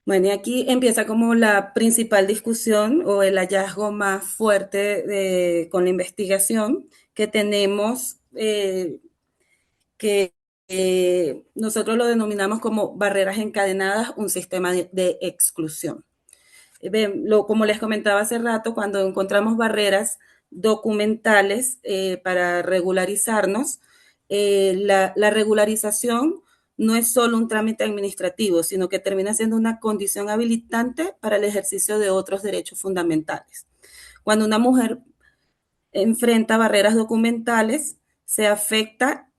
Bueno, y aquí empieza como la principal discusión o el hallazgo más fuerte con la investigación que tenemos, que nosotros lo denominamos como barreras encadenadas, un sistema de exclusión. Como les comentaba hace rato, cuando encontramos barreras documentales para regularizarnos. La regularización no es solo un trámite administrativo, sino que termina siendo una condición habilitante para el ejercicio de otros derechos fundamentales. Cuando una mujer enfrenta barreras documentales, se afecta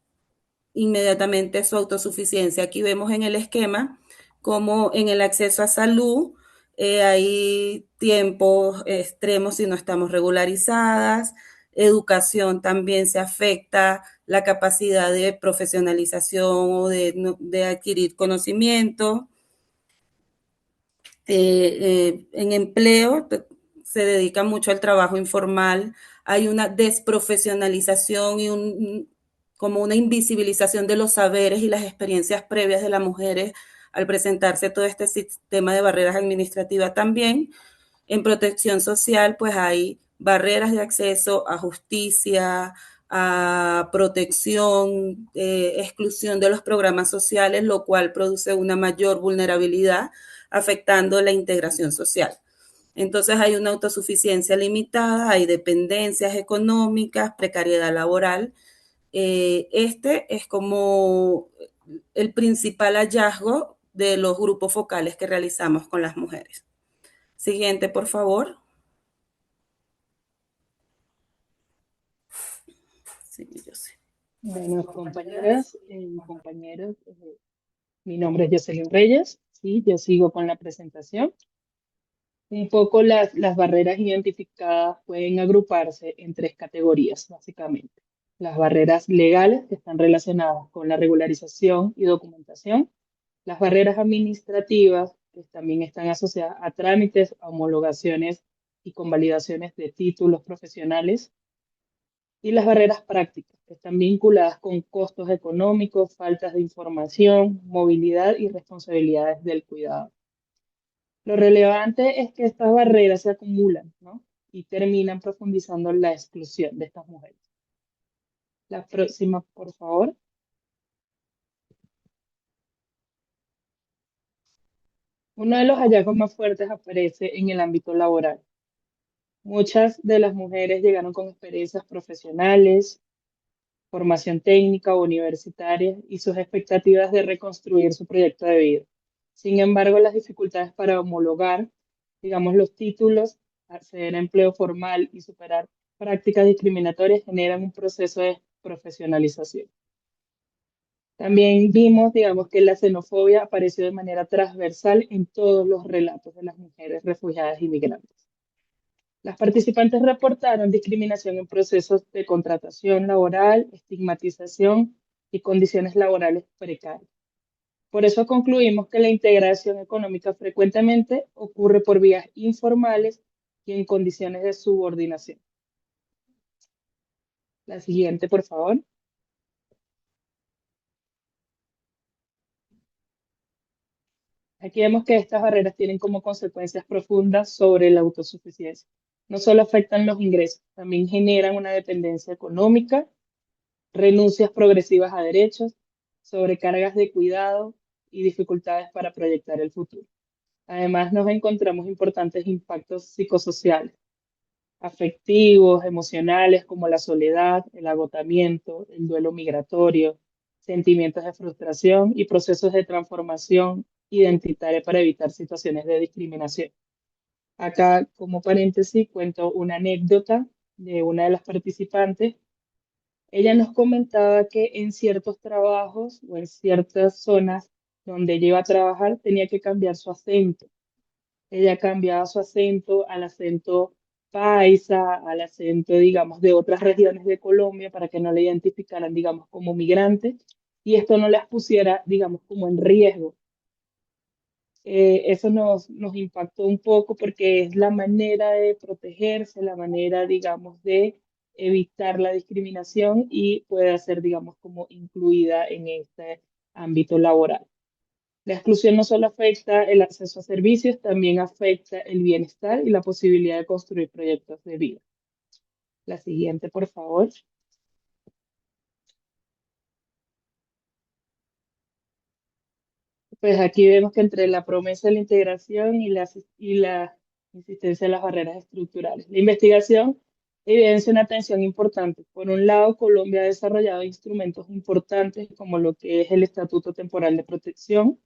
inmediatamente su autosuficiencia. Aquí vemos en el esquema como en el acceso a salud hay tiempos extremos si no estamos regularizadas, educación también se afecta, la capacidad de profesionalización o de adquirir conocimiento. En empleo se dedica mucho al trabajo informal, hay una desprofesionalización y como una invisibilización de los saberes y las experiencias previas de las mujeres al presentarse todo este sistema de barreras administrativas también. En protección social, pues hay barreras de acceso a justicia, a protección, exclusión de los programas sociales, lo cual produce una mayor vulnerabilidad afectando la integración social. Entonces hay una autosuficiencia limitada, hay dependencias económicas, precariedad laboral. Este es como el principal hallazgo de los grupos focales que realizamos con las mujeres. Siguiente, por favor. Sí, yo sé. Bueno, compañeras y compañeros, mi nombre es Jocelyn Reyes, sí, yo sigo con la presentación. Un poco las barreras identificadas pueden agruparse en tres categorías, básicamente. Las barreras legales, que están relacionadas con la regularización y documentación. Las barreras administrativas, que también están asociadas a trámites, a homologaciones y convalidaciones de títulos profesionales. Y las barreras prácticas, que están vinculadas con costos económicos, faltas de información, movilidad y responsabilidades del cuidado. Lo relevante es que estas barreras se acumulan, ¿no? Y terminan profundizando la exclusión de estas mujeres. La próxima, por favor. Uno de los hallazgos más fuertes aparece en el ámbito laboral. Muchas de las mujeres llegaron con experiencias profesionales, formación técnica o universitaria y sus expectativas de reconstruir su proyecto de vida. Sin embargo, las dificultades para homologar, digamos, los títulos, acceder a empleo formal y superar prácticas discriminatorias generan un proceso de profesionalización. También vimos, digamos, que la xenofobia apareció de manera transversal en todos los relatos de las mujeres refugiadas y migrantes. Las participantes reportaron discriminación en procesos de contratación laboral, estigmatización y condiciones laborales precarias. Por eso concluimos que la integración económica frecuentemente ocurre por vías informales y en condiciones de subordinación. La siguiente, por favor. Aquí vemos que estas barreras tienen como consecuencias profundas sobre la autosuficiencia. No solo afectan los ingresos, también generan una dependencia económica, renuncias progresivas a derechos, sobrecargas de cuidado y dificultades para proyectar el futuro. Además, nos encontramos importantes impactos psicosociales, afectivos, emocionales, como la soledad, el agotamiento, el duelo migratorio, sentimientos de frustración y procesos de transformación identitaria para evitar situaciones de discriminación. Acá, como paréntesis, cuento una anécdota de una de las participantes. Ella nos comentaba que en ciertos trabajos o en ciertas zonas donde ella iba a trabajar tenía que cambiar su acento. Ella cambiaba su acento al acento paisa, al acento, digamos, de otras regiones de Colombia para que no la identificaran, digamos, como migrante y esto no las pusiera, digamos, como en riesgo. Eso nos impactó un poco porque es la manera de protegerse, la manera, digamos, de evitar la discriminación y puede ser, digamos, como incluida en este ámbito laboral. La exclusión no solo afecta el acceso a servicios, también afecta el bienestar y la posibilidad de construir proyectos de vida. La siguiente, por favor. Pues aquí vemos que entre la promesa de la integración y la insistencia de las barreras estructurales. La investigación evidencia una tensión importante. Por un lado, Colombia ha desarrollado instrumentos importantes como lo que es el Estatuto Temporal de Protección,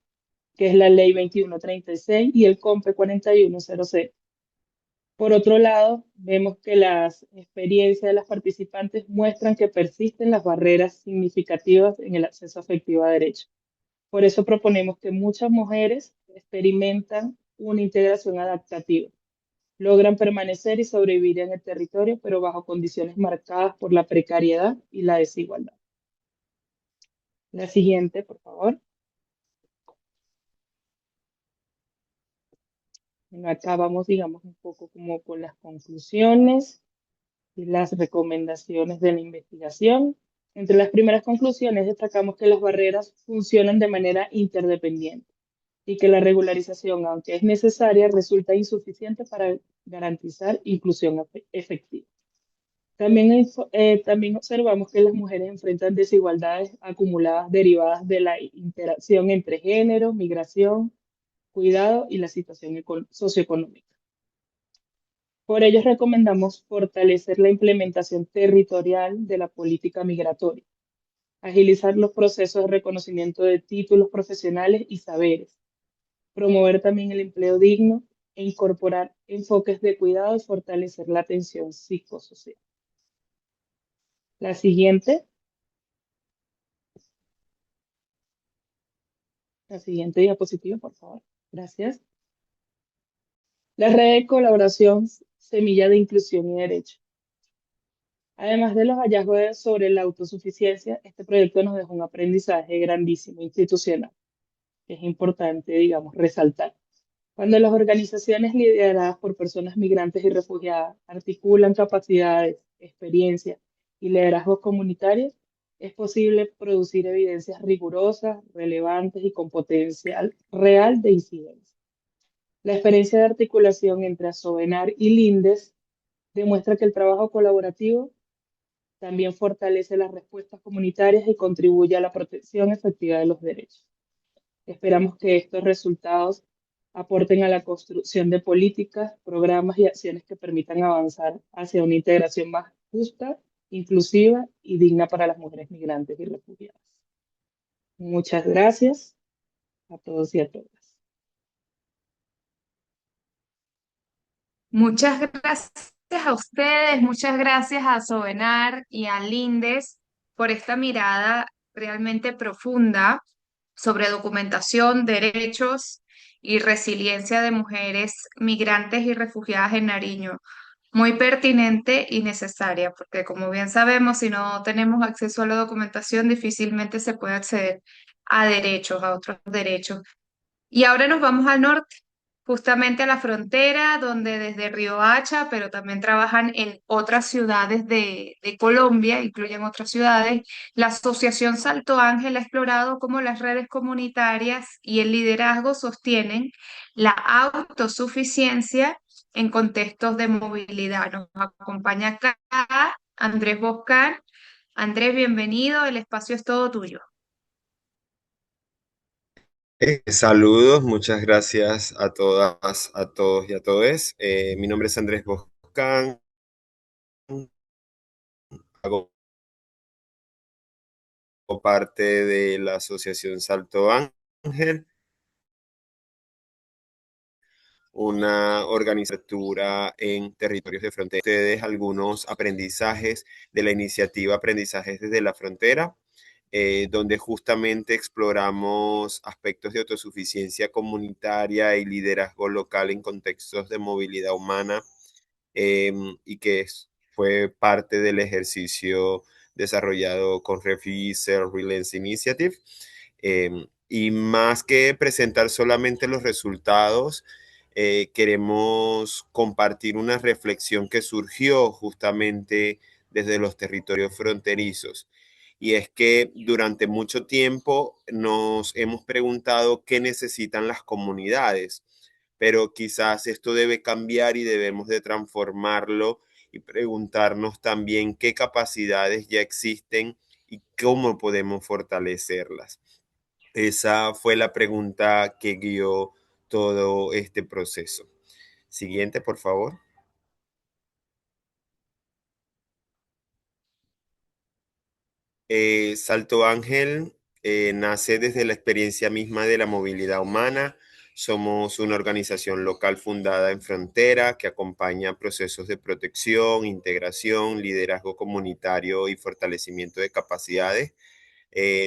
que es la Ley 2136 y el COMPE 4100. Por otro lado, vemos que las experiencias de las participantes muestran que persisten las barreras significativas en el acceso efectivo a derechos. Por eso proponemos que muchas mujeres experimentan una integración adaptativa, logran permanecer y sobrevivir en el territorio, pero bajo condiciones marcadas por la precariedad y la desigualdad. La siguiente, por favor. Bueno, acá vamos, digamos, un poco como con las conclusiones y las recomendaciones de la investigación. Entre las primeras conclusiones destacamos que las barreras funcionan de manera interdependiente y que la regularización, aunque es necesaria, resulta insuficiente para garantizar inclusión efectiva. También observamos que las mujeres enfrentan desigualdades acumuladas derivadas de la interacción entre género, migración, cuidado y la situación socioeconómica. Por ello, recomendamos fortalecer la implementación territorial de la política migratoria, agilizar los procesos de reconocimiento de títulos profesionales y saberes, promover también el empleo digno e incorporar enfoques de cuidado y fortalecer la atención psicosocial. La siguiente. La siguiente diapositiva, por favor. Gracias. La red de colaboración Semilla de Inclusión y Derecho. Además de los hallazgos sobre la autosuficiencia, este proyecto nos dejó un aprendizaje grandísimo institucional, que es importante, digamos, resaltar. Cuando las organizaciones lideradas por personas migrantes y refugiadas articulan capacidades, experiencias y liderazgos comunitarios, es posible producir evidencias rigurosas, relevantes y con potencial real de incidencia. La experiencia de articulación entre Asobenar y Lindes demuestra que el trabajo colaborativo también fortalece las respuestas comunitarias y contribuye a la protección efectiva de los derechos. Esperamos que estos resultados aporten a la construcción de políticas, programas y acciones que permitan avanzar hacia una integración más justa, inclusiva y digna para las mujeres migrantes y refugiadas. Muchas gracias a todos y a todas. Muchas gracias a ustedes, muchas gracias a Sobenar y a Lindes por esta mirada realmente profunda sobre documentación, derechos y resiliencia de mujeres migrantes y refugiadas en Nariño. Muy pertinente y necesaria, porque como bien sabemos, si no tenemos acceso a la documentación, difícilmente se puede acceder a derechos, a otros derechos. Y ahora nos vamos al norte, justamente a la frontera, donde desde Riohacha, pero también trabajan en otras ciudades de Colombia, incluyen otras ciudades, la Asociación Salto Ángel ha explorado cómo las redes comunitarias y el liderazgo sostienen la autosuficiencia en contextos de movilidad. Nos acompaña acá Andrés Boscar. Andrés, bienvenido, el espacio es todo tuyo. Saludos, muchas gracias a todas, a todos y a todes. Mi nombre es Andrés Boscán, hago parte de la Asociación Salto Ángel, una organización en territorios de frontera. Ustedes algunos aprendizajes de la iniciativa Aprendizajes desde la Frontera, donde justamente exploramos aspectos de autosuficiencia comunitaria y liderazgo local en contextos de movilidad humana, y que fue parte del ejercicio desarrollado con Refugee Self-Reliance Initiative. Y más que presentar solamente los resultados, queremos compartir una reflexión que surgió justamente desde los territorios fronterizos. Y es que durante mucho tiempo nos hemos preguntado qué necesitan las comunidades, pero quizás esto debe cambiar y debemos de transformarlo y preguntarnos también qué capacidades ya existen y cómo podemos fortalecerlas. Esa fue la pregunta que guió todo este proceso. Siguiente, por favor. Salto Ángel nace desde la experiencia misma de la movilidad humana. Somos una organización local fundada en frontera que acompaña procesos de protección, integración, liderazgo comunitario y fortalecimiento de capacidades.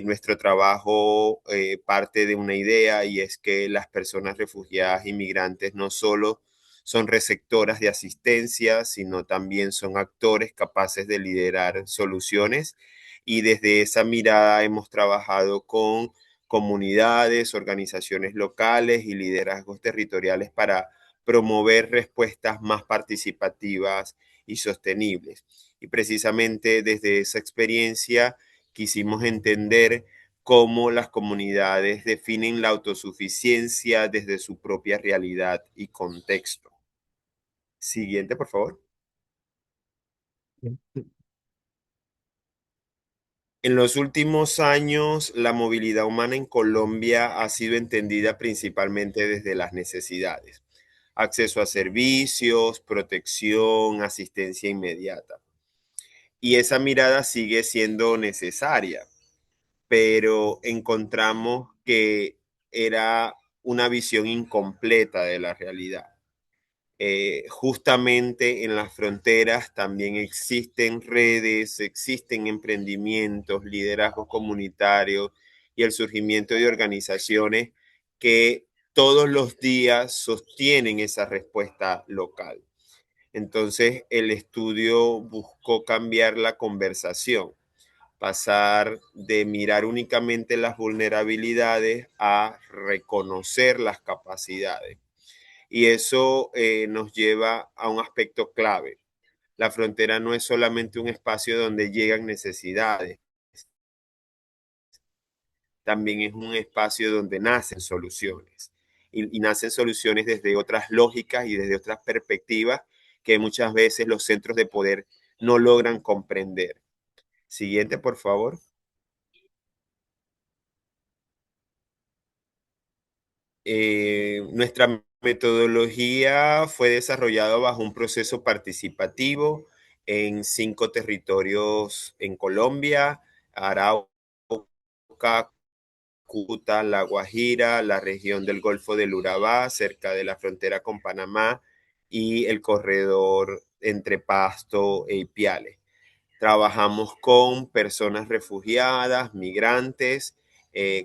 Nuestro trabajo parte de una idea, y es que las personas refugiadas y migrantes no solo son receptoras de asistencia, sino también son actores capaces de liderar soluciones. Y desde esa mirada hemos trabajado con comunidades, organizaciones locales y liderazgos territoriales para promover respuestas más participativas y sostenibles. Y precisamente desde esa experiencia quisimos entender cómo las comunidades definen la autosuficiencia desde su propia realidad y contexto. Siguiente, por favor. En los últimos años, la movilidad humana en Colombia ha sido entendida principalmente desde las necesidades: acceso a servicios, protección, asistencia inmediata. Y esa mirada sigue siendo necesaria, pero encontramos que era una visión incompleta de la realidad. Justamente en las fronteras también existen redes, existen emprendimientos, liderazgos comunitarios y el surgimiento de organizaciones que todos los días sostienen esa respuesta local. Entonces, el estudio buscó cambiar la conversación, pasar de mirar únicamente las vulnerabilidades a reconocer las capacidades. Y eso nos lleva a un aspecto clave. La frontera no es solamente un espacio donde llegan necesidades, también es un espacio donde nacen soluciones. Y nacen soluciones desde otras lógicas y desde otras perspectivas que muchas veces los centros de poder no logran comprender. Siguiente, por favor. Nuestra metodología fue desarrollada bajo un proceso participativo en 5 territorios en Colombia: Arauca, Cúcuta, La Guajira, la región del Golfo del Urabá, cerca de la frontera con Panamá, y el corredor entre Pasto e Ipiales. Trabajamos con personas refugiadas, migrantes,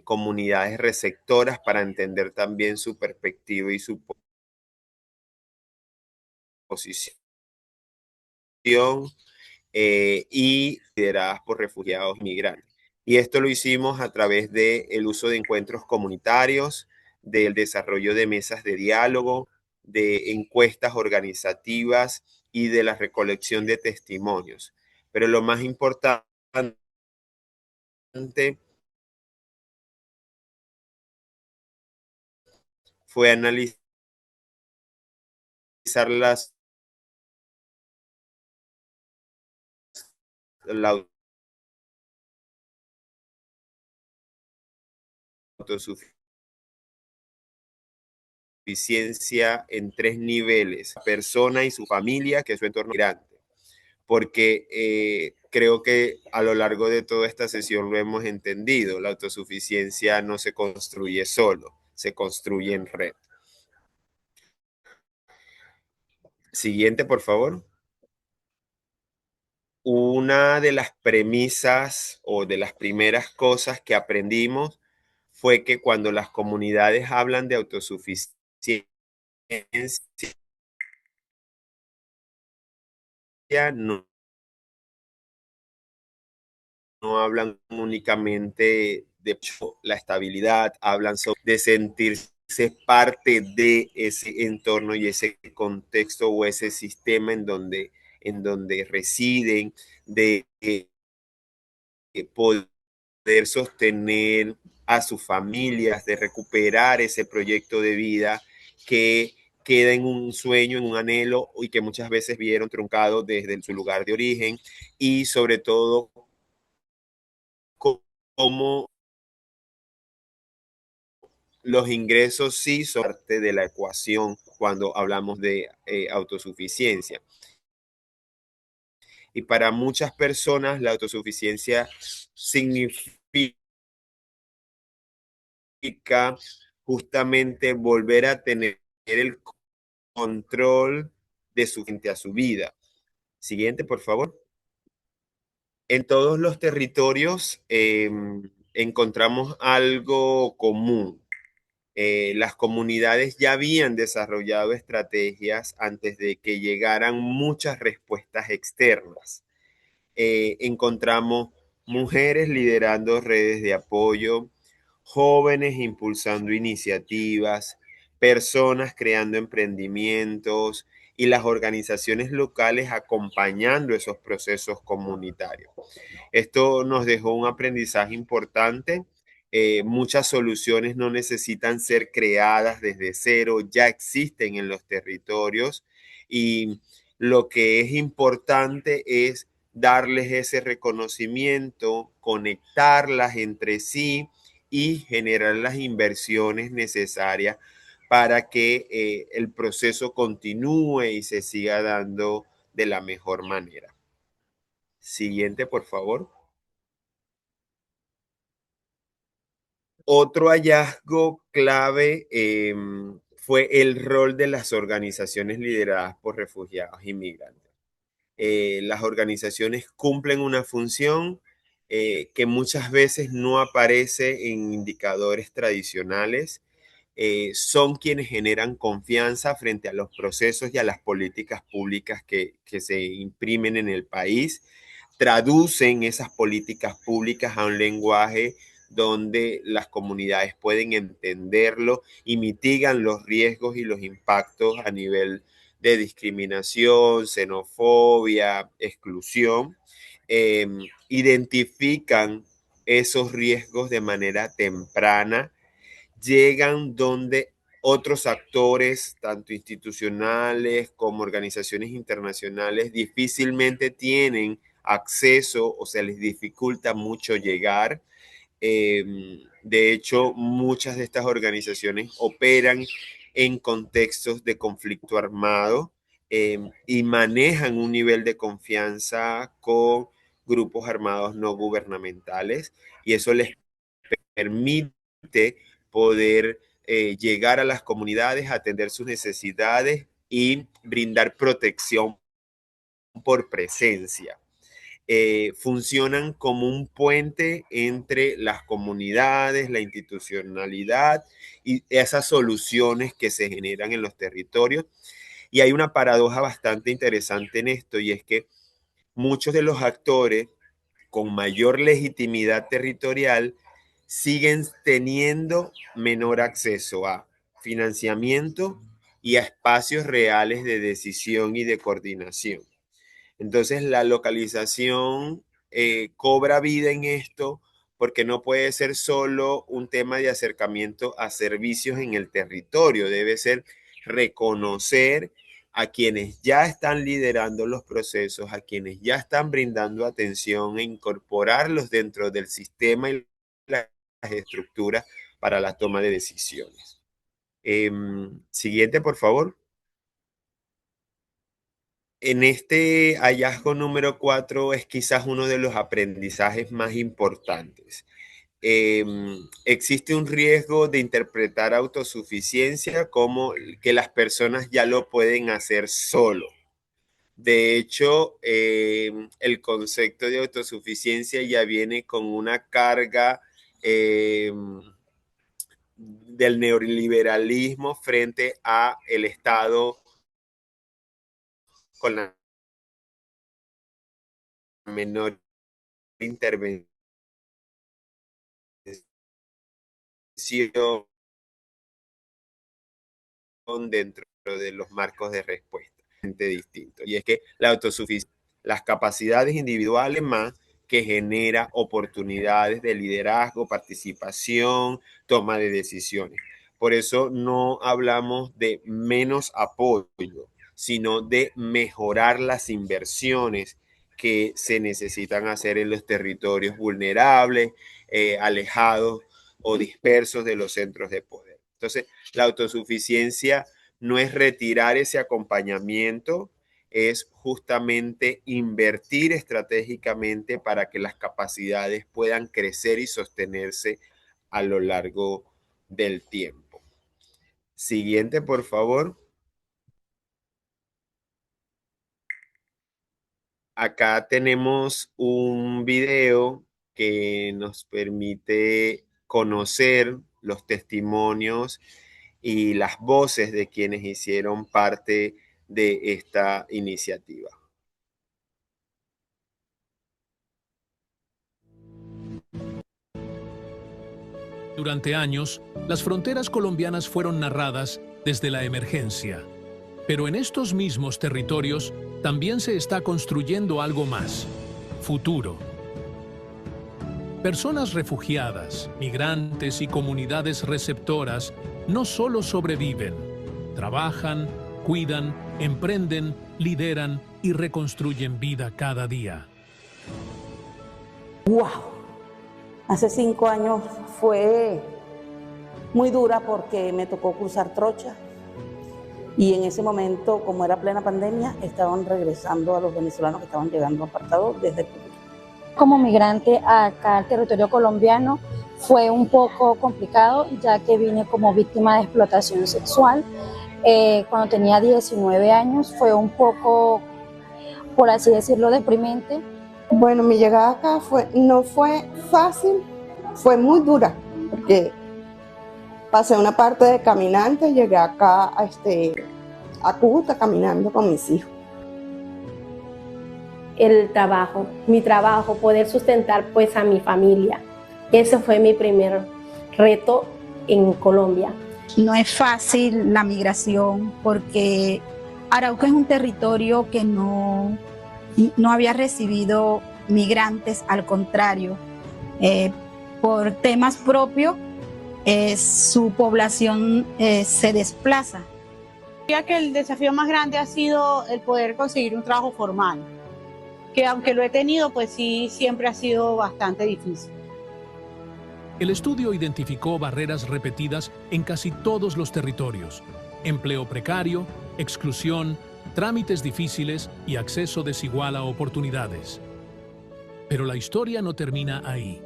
comunidades receptoras, para entender también su perspectiva y su posición, y lideradas por refugiados y migrantes. Y esto lo hicimos a través del uso de encuentros comunitarios, del desarrollo de mesas de diálogo, de encuestas organizativas y de la recolección de testimonios. Pero lo más importante fue analizar la autosuficiencia en 3 niveles: la persona y su familia, que es su entorno migrante. Porque creo que a lo largo de toda esta sesión lo hemos entendido: la autosuficiencia no se construye solo, se construye en red. Siguiente, por favor. Una de las premisas o de las primeras cosas que aprendimos fue que cuando las comunidades hablan de autosuficiencia, no hablan únicamente de la estabilidad, hablan de sentirse parte de ese entorno y ese contexto o ese sistema en donde residen, de poder sostener a sus familias, de recuperar ese proyecto de vida que queda en un sueño, en un anhelo, y que muchas veces vieron truncado desde su lugar de origen. Y sobre todo, cómo los ingresos sí son parte de la ecuación cuando hablamos de autosuficiencia. Y para muchas personas la autosuficiencia significa justamente volver a tener el control de su gente a su vida. Siguiente, por favor. En todos los territorios encontramos algo común. Las comunidades ya habían desarrollado estrategias antes de que llegaran muchas respuestas externas. Encontramos mujeres liderando redes de apoyo, jóvenes impulsando iniciativas, personas creando emprendimientos y las organizaciones locales acompañando esos procesos comunitarios. Esto nos dejó un aprendizaje importante. Muchas soluciones no necesitan ser creadas desde cero, ya existen en los territorios y lo que es importante es darles ese reconocimiento, conectarlas entre sí y generar las inversiones necesarias para que el proceso continúe y se siga dando de la mejor manera. Siguiente, por favor. Otro hallazgo clave fue el rol de las organizaciones lideradas por refugiados y migrantes. Las organizaciones cumplen una función que muchas veces no aparece en indicadores tradicionales. Son quienes generan confianza frente a los procesos y a las políticas públicas que se imprimen en el país, traducen esas políticas públicas a un lenguaje donde las comunidades pueden entenderlo y mitigan los riesgos y los impactos a nivel de discriminación, xenofobia, exclusión. Identifican esos riesgos de manera temprana, llegan donde otros actores, tanto institucionales como organizaciones internacionales, difícilmente tienen acceso o se les dificulta mucho llegar. De hecho, muchas de estas organizaciones operan en contextos de conflicto armado y manejan un nivel de confianza con grupos armados no gubernamentales y eso les permite poder llegar a las comunidades, atender sus necesidades y brindar protección por presencia. Funcionan como un puente entre las comunidades, la institucionalidad y esas soluciones que se generan en los territorios. Y hay una paradoja bastante interesante en esto, y es que muchos de los actores con mayor legitimidad territorial siguen teniendo menor acceso a financiamiento y a espacios reales de decisión y de coordinación. Entonces la localización cobra vida en esto porque no puede ser solo un tema de acercamiento a servicios en el territorio, debe ser reconocer a quienes ya están liderando los procesos, a quienes ya están brindando atención e incorporarlos dentro del sistema y las estructuras para la toma de decisiones. Siguiente, por favor. En este hallazgo número 4 es quizás uno de los aprendizajes más importantes. Existe un riesgo de interpretar autosuficiencia como que las personas ya lo pueden hacer solo. De hecho, el concepto de autosuficiencia ya viene con una carga del neoliberalismo frente a el Estado con la menor intervención dentro de los marcos de respuesta distinto. Y es que la autosuficiencia, las capacidades individuales más que genera oportunidades de liderazgo, participación, toma de decisiones. Por eso no hablamos de menos apoyo, sino de mejorar las inversiones que se necesitan hacer en los territorios vulnerables, alejados o dispersos de los centros de poder. Entonces, la autosuficiencia no es retirar ese acompañamiento, es justamente invertir estratégicamente para que las capacidades puedan crecer y sostenerse a lo largo del tiempo. Siguiente, por favor. Acá tenemos un video que nos permite conocer los testimonios y las voces de quienes hicieron parte de esta iniciativa. Durante años, las fronteras colombianas fueron narradas desde la emergencia. Pero en estos mismos territorios también se está construyendo algo más: futuro. Personas refugiadas, migrantes y comunidades receptoras no solo sobreviven, trabajan, cuidan, emprenden, lideran y reconstruyen vida cada día. ¡Wow! Hace 5 años fue muy dura porque me tocó cruzar Trocha y en ese momento, como era plena pandemia, estaban regresando a los venezolanos que estaban llegando apartados desde Cuba. Como migrante acá al territorio colombiano fue un poco complicado, ya que vine como víctima de explotación sexual. Cuando tenía 19 años fue un poco, por así decirlo, deprimente. Bueno, mi llegada acá no fue fácil, fue muy dura, porque pasé una parte de caminante, llegué acá a Cúcuta caminando con mis hijos. El trabajo, mi trabajo, poder sustentar pues a mi familia. Ese fue mi primer reto en Colombia. No es fácil la migración porque Arauca es un territorio que no había recibido migrantes, al contrario, por temas propios su población se desplaza. Diría que el desafío más grande ha sido el poder conseguir un trabajo formal, que aunque lo he tenido, pues sí, siempre ha sido bastante difícil. El estudio identificó barreras repetidas en casi todos los territorios: empleo precario, exclusión, trámites difíciles y acceso desigual a oportunidades. Pero la historia no termina ahí.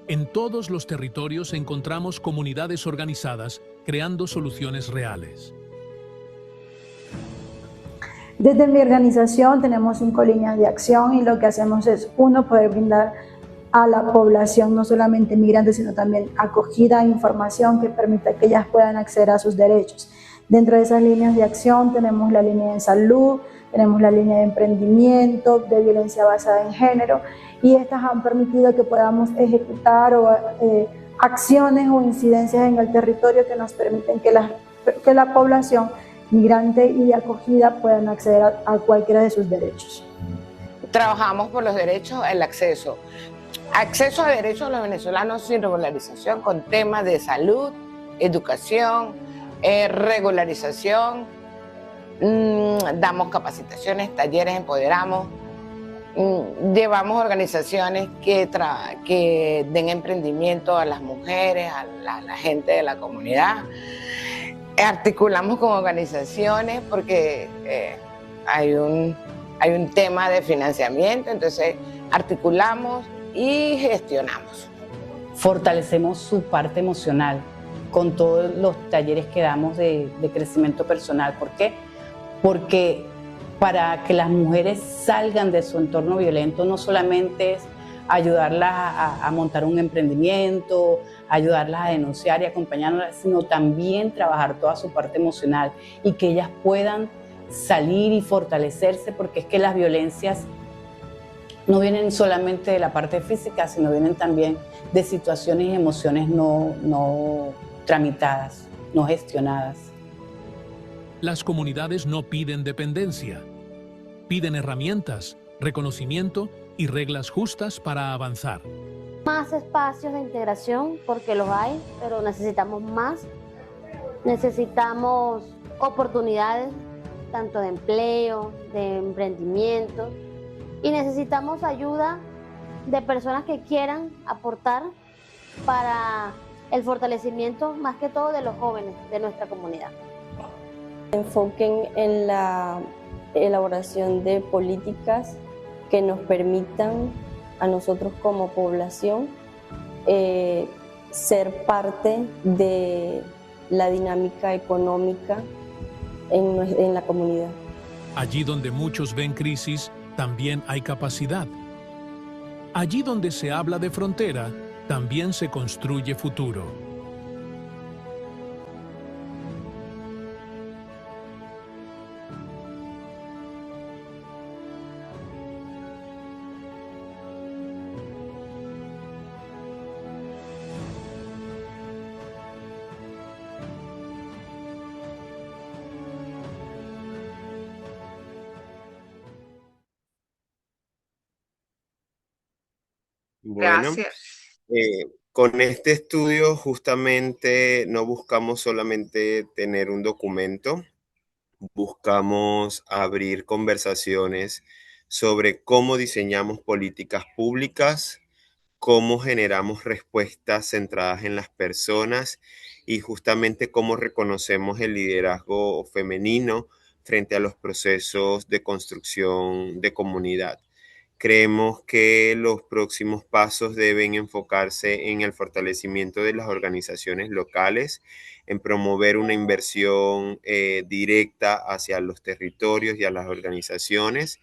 En todos los territorios encontramos comunidades organizadas creando soluciones reales. Desde mi organización tenemos 5 líneas de acción y lo que hacemos es, uno, poder brindar a la población, no solamente migrantes, sino también acogida e información que permita que ellas puedan acceder a sus derechos. Dentro de esas líneas de acción tenemos la línea de salud, tenemos la línea de emprendimiento, de violencia basada en género, y estas han permitido que podamos ejecutar acciones o incidencias en el territorio que nos permiten que la población migrante y de acogida puedan acceder a cualquiera de sus derechos. Trabajamos por los derechos, el acceso a derechos de los venezolanos sin regularización, con temas de salud, educación, regularización, damos capacitaciones, talleres, empoderamos, llevamos organizaciones que den emprendimiento a las mujeres, a la gente de la comunidad. Articulamos con organizaciones porque hay un tema de financiamiento, entonces articulamos y gestionamos. Fortalecemos su parte emocional con todos los talleres que damos de crecimiento personal. ¿Por qué? Porque para que las mujeres salgan de su entorno violento no solamente es ayudarlas a montar un emprendimiento, ayudarlas a denunciar y acompañarlas, sino también trabajar toda su parte emocional y que ellas puedan salir y fortalecerse, porque es que las violencias no vienen solamente de la parte física, sino vienen también de situaciones y emociones no tramitadas, no gestionadas. Las comunidades no piden dependencia, piden herramientas, reconocimiento y reglas justas para avanzar. Más espacios de integración, porque los hay, pero necesitamos más. Necesitamos oportunidades, tanto de empleo, de emprendimiento, y necesitamos ayuda de personas que quieran aportar para el fortalecimiento, más que todo, de los jóvenes de nuestra comunidad. Enfoquen en elaboración de políticas que nos permitan a nosotros como población ser parte de la dinámica económica en la comunidad. Allí donde muchos ven crisis, también hay capacidad. Allí donde se habla de frontera, también se construye futuro. Bueno, Gracias. con este estudio justamente no buscamos solamente tener un documento, buscamos abrir conversaciones sobre cómo diseñamos políticas públicas, cómo generamos respuestas centradas en las personas y justamente cómo reconocemos el liderazgo femenino frente a los procesos de construcción de comunidad. Creemos que los próximos pasos deben enfocarse en el fortalecimiento de las organizaciones locales, en promover una inversión directa hacia los territorios y a las organizaciones,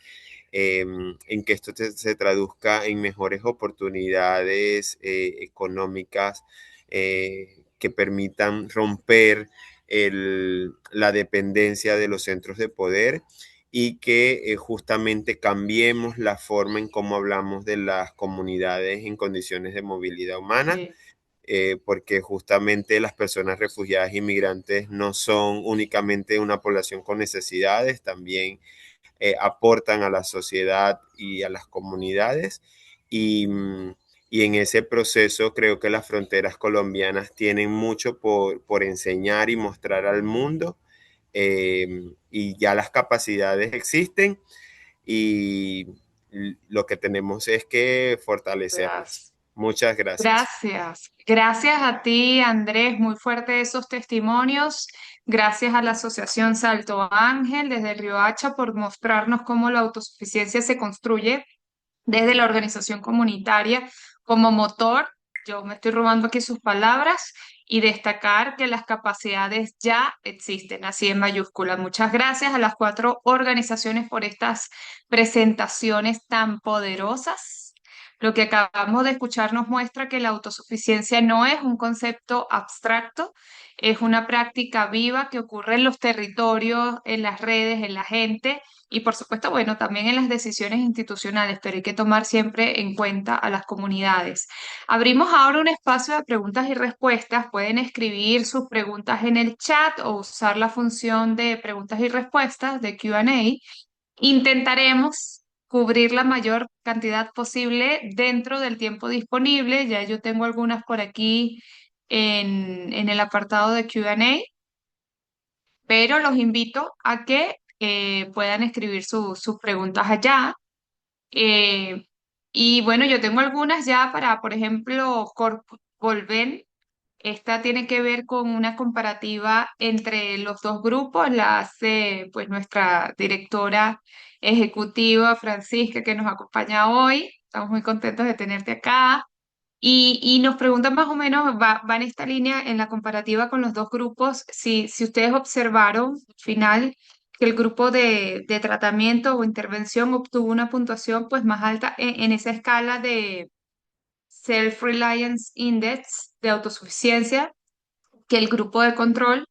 en que esto se traduzca en mejores oportunidades económicas que permitan romper la dependencia de los centros de poder y que justamente cambiemos la forma en cómo hablamos de las comunidades en condiciones de movilidad humana, porque justamente las personas refugiadas y migrantes no son únicamente una población con necesidades, también aportan a la sociedad y a las comunidades. Y en ese proceso creo que las fronteras colombianas tienen mucho por enseñar y mostrar al mundo. Y ya las capacidades existen y lo que tenemos es que fortalecerlas. Muchas gracias. Gracias. Gracias a ti, Andrés, muy fuerte esos testimonios. Gracias a la Asociación Salto Ángel desde Riohacha por mostrarnos cómo la autosuficiencia se construye desde la organización comunitaria como motor. Yo me estoy robando aquí sus palabras y destacar que las capacidades ya existen, así en mayúscula. Muchas gracias a las 4 organizaciones por estas presentaciones tan poderosas. Lo que acabamos de escuchar nos muestra que la autosuficiencia no es un concepto abstracto, es una práctica viva que ocurre en los territorios, en las redes, en la gente y por supuesto, bueno, también en las decisiones institucionales, pero hay que tomar siempre en cuenta a las comunidades. Abrimos ahora un espacio de preguntas y respuestas. Pueden escribir sus preguntas en el chat o usar la función de preguntas y respuestas de Q&A. Intentaremos cubrir la mayor cantidad posible dentro del tiempo disponible. Ya yo tengo algunas por aquí en el apartado de Q&A, pero los invito a que puedan escribir sus preguntas allá. Eh, y bueno, yo tengo algunas ya para, por ejemplo, Volven. Esta tiene que ver con una comparativa entre los dos grupos. La hace pues nuestra directora ejecutiva, Francisca, que nos acompaña hoy. Estamos muy contentos de tenerte acá. Y nos preguntan más o menos, va en esta línea en la comparativa con los dos grupos, si ustedes observaron al final que el grupo de tratamiento o intervención obtuvo una puntuación pues más alta en esa escala de Self-Reliance Index de autosuficiencia que el grupo de control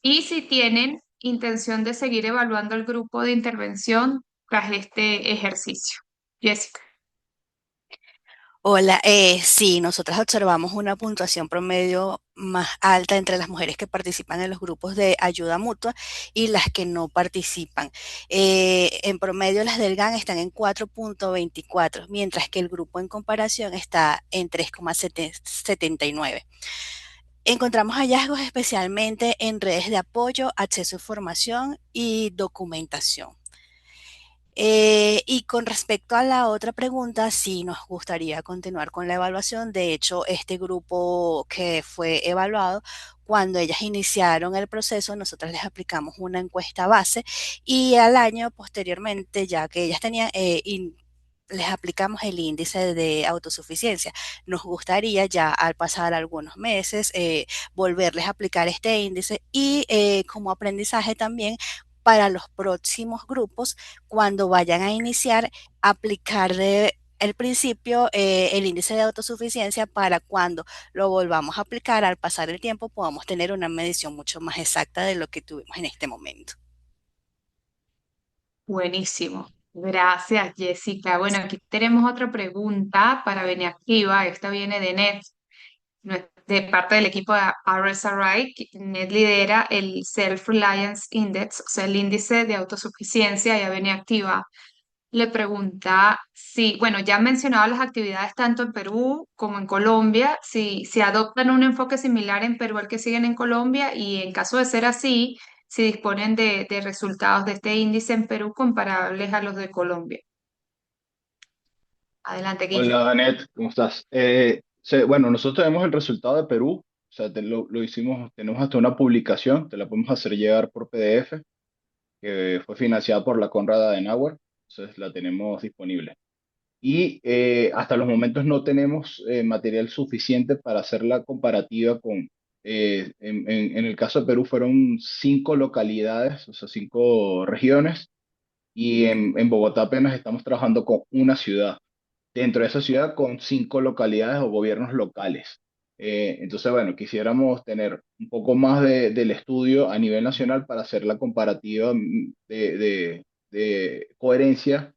y si tienen intención de seguir evaluando el grupo de intervención tras este ejercicio. Jessica. Hola, sí, nosotras observamos una puntuación promedio más alta entre las mujeres que participan en los grupos de ayuda mutua y las que no participan. En promedio las del GAN están en 4.24, mientras que el grupo en comparación está en 3.79. Encontramos hallazgos especialmente en redes de apoyo, acceso a información y documentación. Y con respecto a la otra pregunta, sí nos gustaría continuar con la evaluación. De hecho, este grupo que fue evaluado, cuando ellas iniciaron el proceso, nosotros les aplicamos una encuesta base y al año posteriormente, ya que ellas tenían, les aplicamos el índice de autosuficiencia. Nos gustaría ya al pasar algunos meses volverles a aplicar este índice y como aprendizaje también para los próximos grupos, cuando vayan a iniciar, aplicar de el principio el índice de autosuficiencia para cuando lo volvamos a aplicar al pasar el tiempo podamos tener una medición mucho más exacta de lo que tuvimos en este momento. Buenísimo. Gracias, Jessica. Bueno, aquí tenemos otra pregunta para Beniactiva. Esta viene de Ned, de parte del equipo de RSRI. Ned lidera el Self-Reliance Index, o sea, el índice de autosuficiencia, ya venía activa. Le pregunta si, bueno, ya han mencionado las actividades tanto en Perú como en Colombia, si adoptan un enfoque similar en Perú al que siguen en Colombia y en caso de ser así, si disponen de resultados de este índice en Perú comparables a los de Colombia. Adelante, Guille. Hola, Danet, ¿cómo estás? Bueno, nosotros tenemos el resultado de Perú, o sea, lo hicimos, tenemos hasta una publicación, te la podemos hacer llegar por PDF, que fue financiada por la Konrad Adenauer, entonces la tenemos disponible. Y hasta los momentos no tenemos material suficiente para hacer la comparativa con, en el caso de Perú fueron 5 localidades, o sea, 5 regiones, y en Bogotá apenas estamos trabajando con una ciudad dentro de esa ciudad con 5 localidades o gobiernos locales. Entonces, bueno, quisiéramos tener un poco más del estudio a nivel nacional para hacer la comparativa de coherencia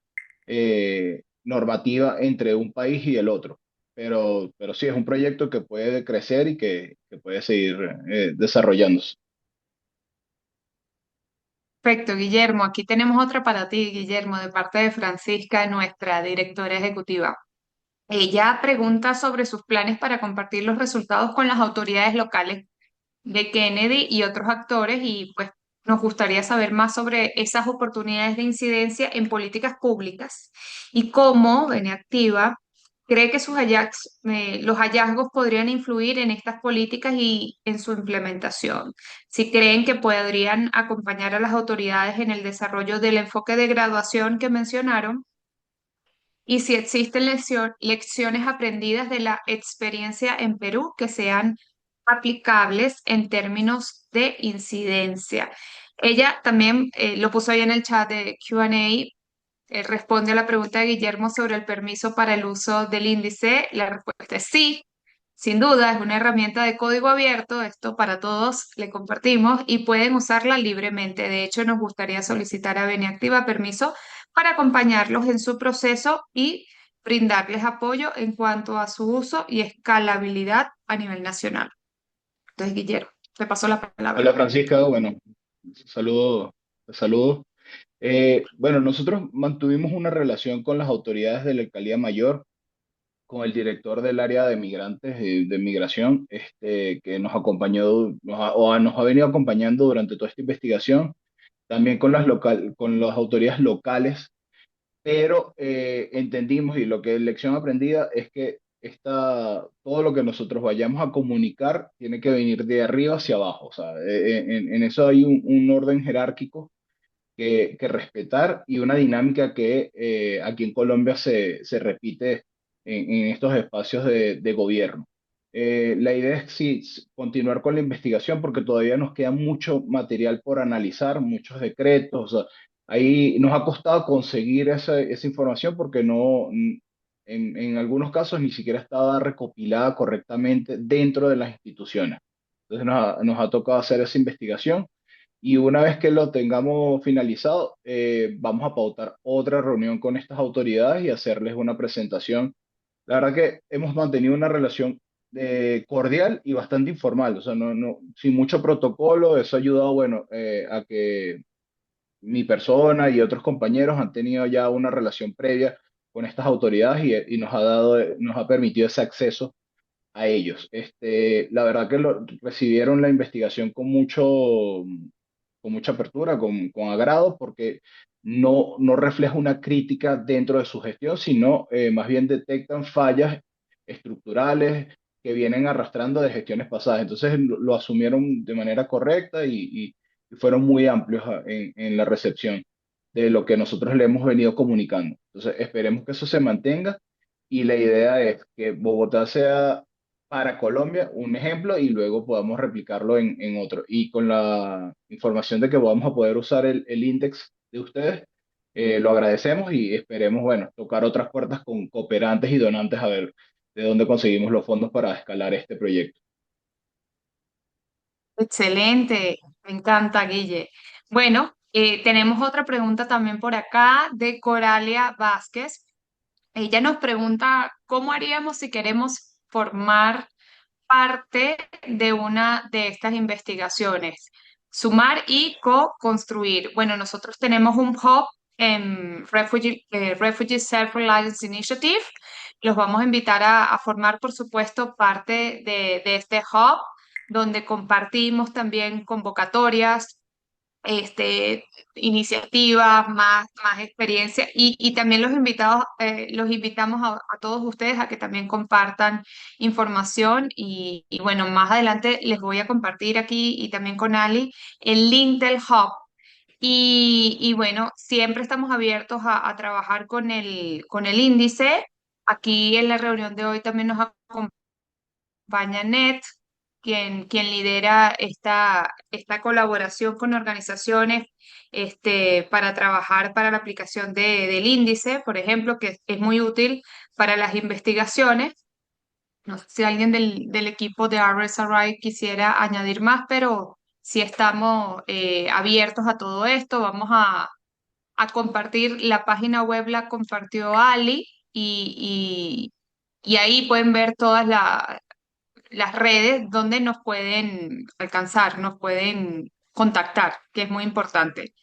normativa entre un país y el otro. Pero sí, es un proyecto que puede crecer y que puede seguir desarrollándose. Perfecto, Guillermo. Aquí tenemos otra para ti, Guillermo, de parte de Francisca, nuestra directora ejecutiva. Ella pregunta sobre sus planes para compartir los resultados con las autoridades locales de Kennedy y otros actores y pues nos gustaría saber más sobre esas oportunidades de incidencia en políticas públicas y cómo Activa cree que los hallazgos podrían influir en estas políticas y en su implementación. Si creen que podrían acompañar a las autoridades en el desarrollo del enfoque de graduación que mencionaron y si existen lecciones aprendidas de la experiencia en Perú que sean aplicables en términos de incidencia. Ella también lo puso ahí en el chat de Q&A, responde a la pregunta de Guillermo sobre el permiso para el uso del índice. La respuesta es sí. Sin duda, es una herramienta de código abierto, esto para todos le compartimos y pueden usarla libremente. De hecho, nos gustaría solicitar a Beniactiva permiso para acompañarlos en su proceso y brindarles apoyo en cuanto a su uso y escalabilidad a nivel nacional. Entonces, Guillermo, te paso la Hola, palabra. Francisca, bueno, saludo, saludo. Bueno, nosotros mantuvimos una relación con las autoridades de la Alcaldía Mayor, con el director del área de migrantes y de migración, que nos acompañó, nos ha venido acompañando durante toda esta investigación, también con las autoridades locales, pero entendimos y lo que lección aprendida es que todo lo que nosotros vayamos a comunicar tiene que venir de arriba hacia abajo, o sea, en eso hay un orden jerárquico que respetar y una dinámica que aquí en Colombia se repite en estos espacios de gobierno. La idea es sí, continuar con la investigación porque todavía nos queda mucho material por analizar, muchos decretos. O sea, ahí nos ha costado conseguir esa información porque en algunos casos ni siquiera estaba recopilada correctamente dentro de las instituciones. Entonces nos ha tocado hacer esa investigación y una vez que lo tengamos finalizado, vamos a pautar otra reunión con estas autoridades y hacerles una presentación. La verdad que hemos mantenido una relación cordial y bastante informal, o sea, sin mucho protocolo. Eso ha ayudado, bueno, a que mi persona y otros compañeros han tenido ya una relación previa con estas autoridades y nos ha permitido ese acceso a ellos. La verdad que recibieron la investigación con mucha apertura, con agrado, porque no refleja una crítica dentro de su gestión, sino más bien detectan fallas estructurales que vienen arrastrando de gestiones pasadas. Entonces lo asumieron de manera correcta y fueron muy amplios en la recepción de lo que nosotros le hemos venido comunicando. Entonces esperemos que eso se mantenga y la idea es que Bogotá sea para Colombia un ejemplo y luego podamos replicarlo en otro. Y con la información de que vamos a poder usar el índice de ustedes, lo agradecemos y esperemos, bueno, tocar otras puertas con cooperantes y donantes a ver de dónde conseguimos los fondos para escalar este proyecto. Excelente, me encanta, Guille. Bueno, tenemos otra pregunta también por acá de Coralia Vázquez. Ella nos pregunta, ¿cómo haríamos si queremos formar parte de una de estas investigaciones? Sumar y co-construir. Bueno, nosotros tenemos un hub en Refugee Self-Reliance Initiative. Los vamos a invitar a formar, por supuesto, parte de este hub, donde compartimos también convocatorias, este, iniciativas, más experiencia y también los invitamos a todos ustedes a que también compartan información y bueno, más adelante les voy a compartir aquí y también con Ali el link del hub. Y bueno, siempre estamos abiertos a trabajar con el índice. Aquí en la reunión de hoy también nos acompaña Net, quien lidera esta colaboración con organizaciones para trabajar para la aplicación del índice, por ejemplo, que es muy útil para las investigaciones. No sé si alguien del equipo de RSRI quisiera añadir más, pero si estamos abiertos a todo esto, vamos a compartir la página web, la compartió Ali y ahí pueden ver todas las redes donde nos pueden alcanzar, nos pueden contactar, que es muy importante.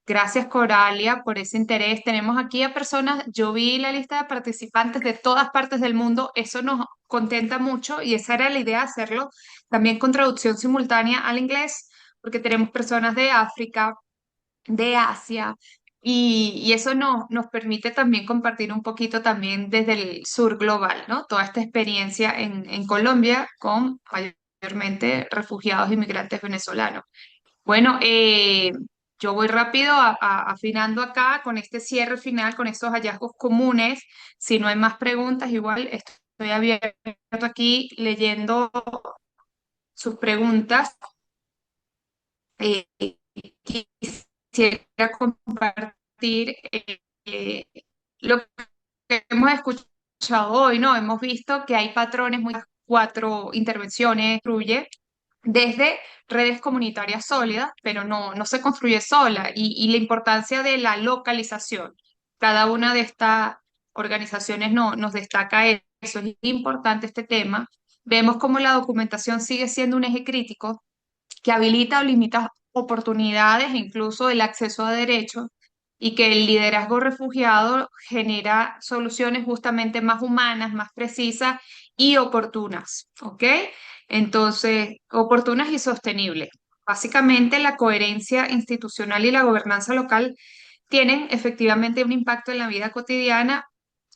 Gracias, Coralia, por ese interés. Tenemos aquí a personas, yo vi la lista de participantes de todas partes del mundo, eso nos contenta mucho y esa era la idea, hacerlo también con traducción simultánea al inglés, porque tenemos personas de África, de Asia, y eso nos permite también compartir un poquito también desde el sur global, ¿no? Toda esta experiencia en Colombia con mayormente refugiados y migrantes venezolanos. Bueno, yo voy rápido afinando acá con este cierre final, con estos hallazgos comunes. Si no hay más preguntas, igual estoy abierto aquí leyendo sus preguntas. Eh, Quisiera compartir eh, lo que hemos escuchado hoy, ¿no? Hemos visto que hay patrones muy cuatro intervenciones, incluye desde redes comunitarias sólidas, pero no se construye sola, y la importancia de la localización. Cada una de estas organizaciones nos destaca eso, es importante este tema. Vemos cómo la documentación sigue siendo un eje crítico que habilita o limita oportunidades e incluso el acceso a derechos y que el liderazgo refugiado genera soluciones justamente más humanas, más precisas y oportunas, ¿ok? Entonces, oportunas y sostenibles. Básicamente, la coherencia institucional y la gobernanza local tienen efectivamente un impacto en la vida cotidiana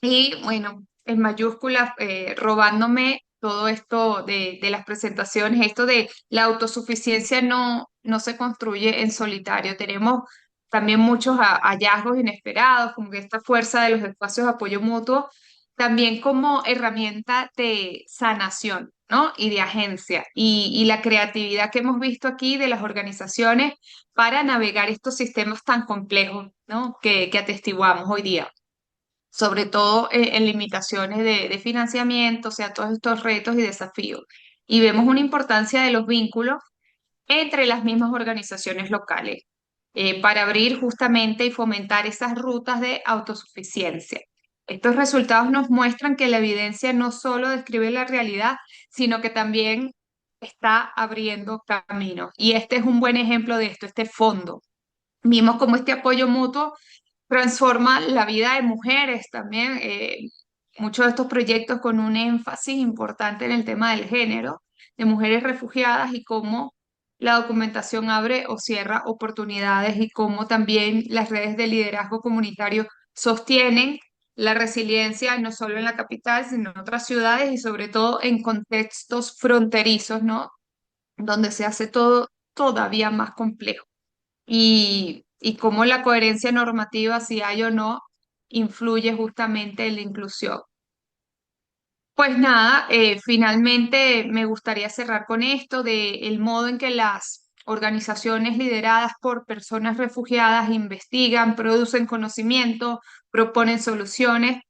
y, bueno, en mayúsculas, robándome todo esto de las presentaciones, esto de la autosuficiencia no se construye en solitario. Tenemos también muchos hallazgos inesperados, como que esta fuerza de los espacios de apoyo mutuo, también como herramienta de sanación, ¿no? Y de agencia. Y la creatividad que hemos visto aquí de las organizaciones para navegar estos sistemas tan complejos, ¿no? Que atestiguamos hoy día, sobre todo en limitaciones de financiamiento, o sea, todos estos retos y desafíos. Y vemos una importancia de los vínculos entre las mismas organizaciones locales para abrir justamente y fomentar esas rutas de autosuficiencia. Estos resultados nos muestran que la evidencia no solo describe la realidad, sino que también está abriendo caminos. Y este es un buen ejemplo de esto, este fondo. Vimos cómo este apoyo mutuo transforma la vida de mujeres también. Muchos de estos proyectos con un énfasis importante en el tema del género, de mujeres refugiadas y cómo la documentación abre o cierra oportunidades y cómo también las redes de liderazgo comunitario sostienen la resiliencia no solo en la capital, sino en otras ciudades y sobre todo en contextos fronterizos, ¿no? Donde se hace todo todavía más complejo. Y cómo la coherencia normativa, si hay o no, influye justamente en la inclusión. Pues nada, finalmente me gustaría cerrar con esto de el modo en que las organizaciones lideradas por personas refugiadas investigan, producen conocimiento, proponen soluciones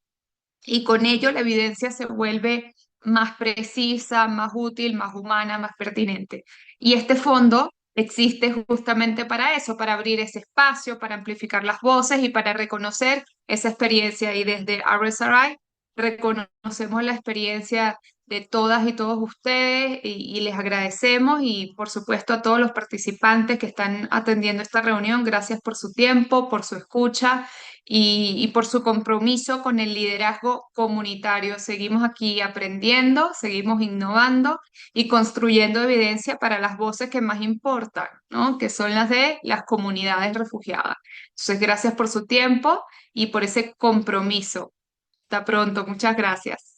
y con ello la evidencia se vuelve más precisa, más útil, más humana, más pertinente. Y este fondo existe justamente para eso, para abrir ese espacio, para amplificar las voces y para reconocer esa experiencia. Y desde RSRI reconocemos la experiencia de todas y todos ustedes y les agradecemos y por supuesto a todos los participantes que están atendiendo esta reunión, gracias por su tiempo, por su escucha y por su compromiso con el liderazgo comunitario. Seguimos aquí aprendiendo, seguimos innovando y construyendo evidencia para las voces que más importan, ¿no? Que son las de las comunidades refugiadas. Entonces, gracias por su tiempo y por ese compromiso. Hasta pronto, muchas gracias.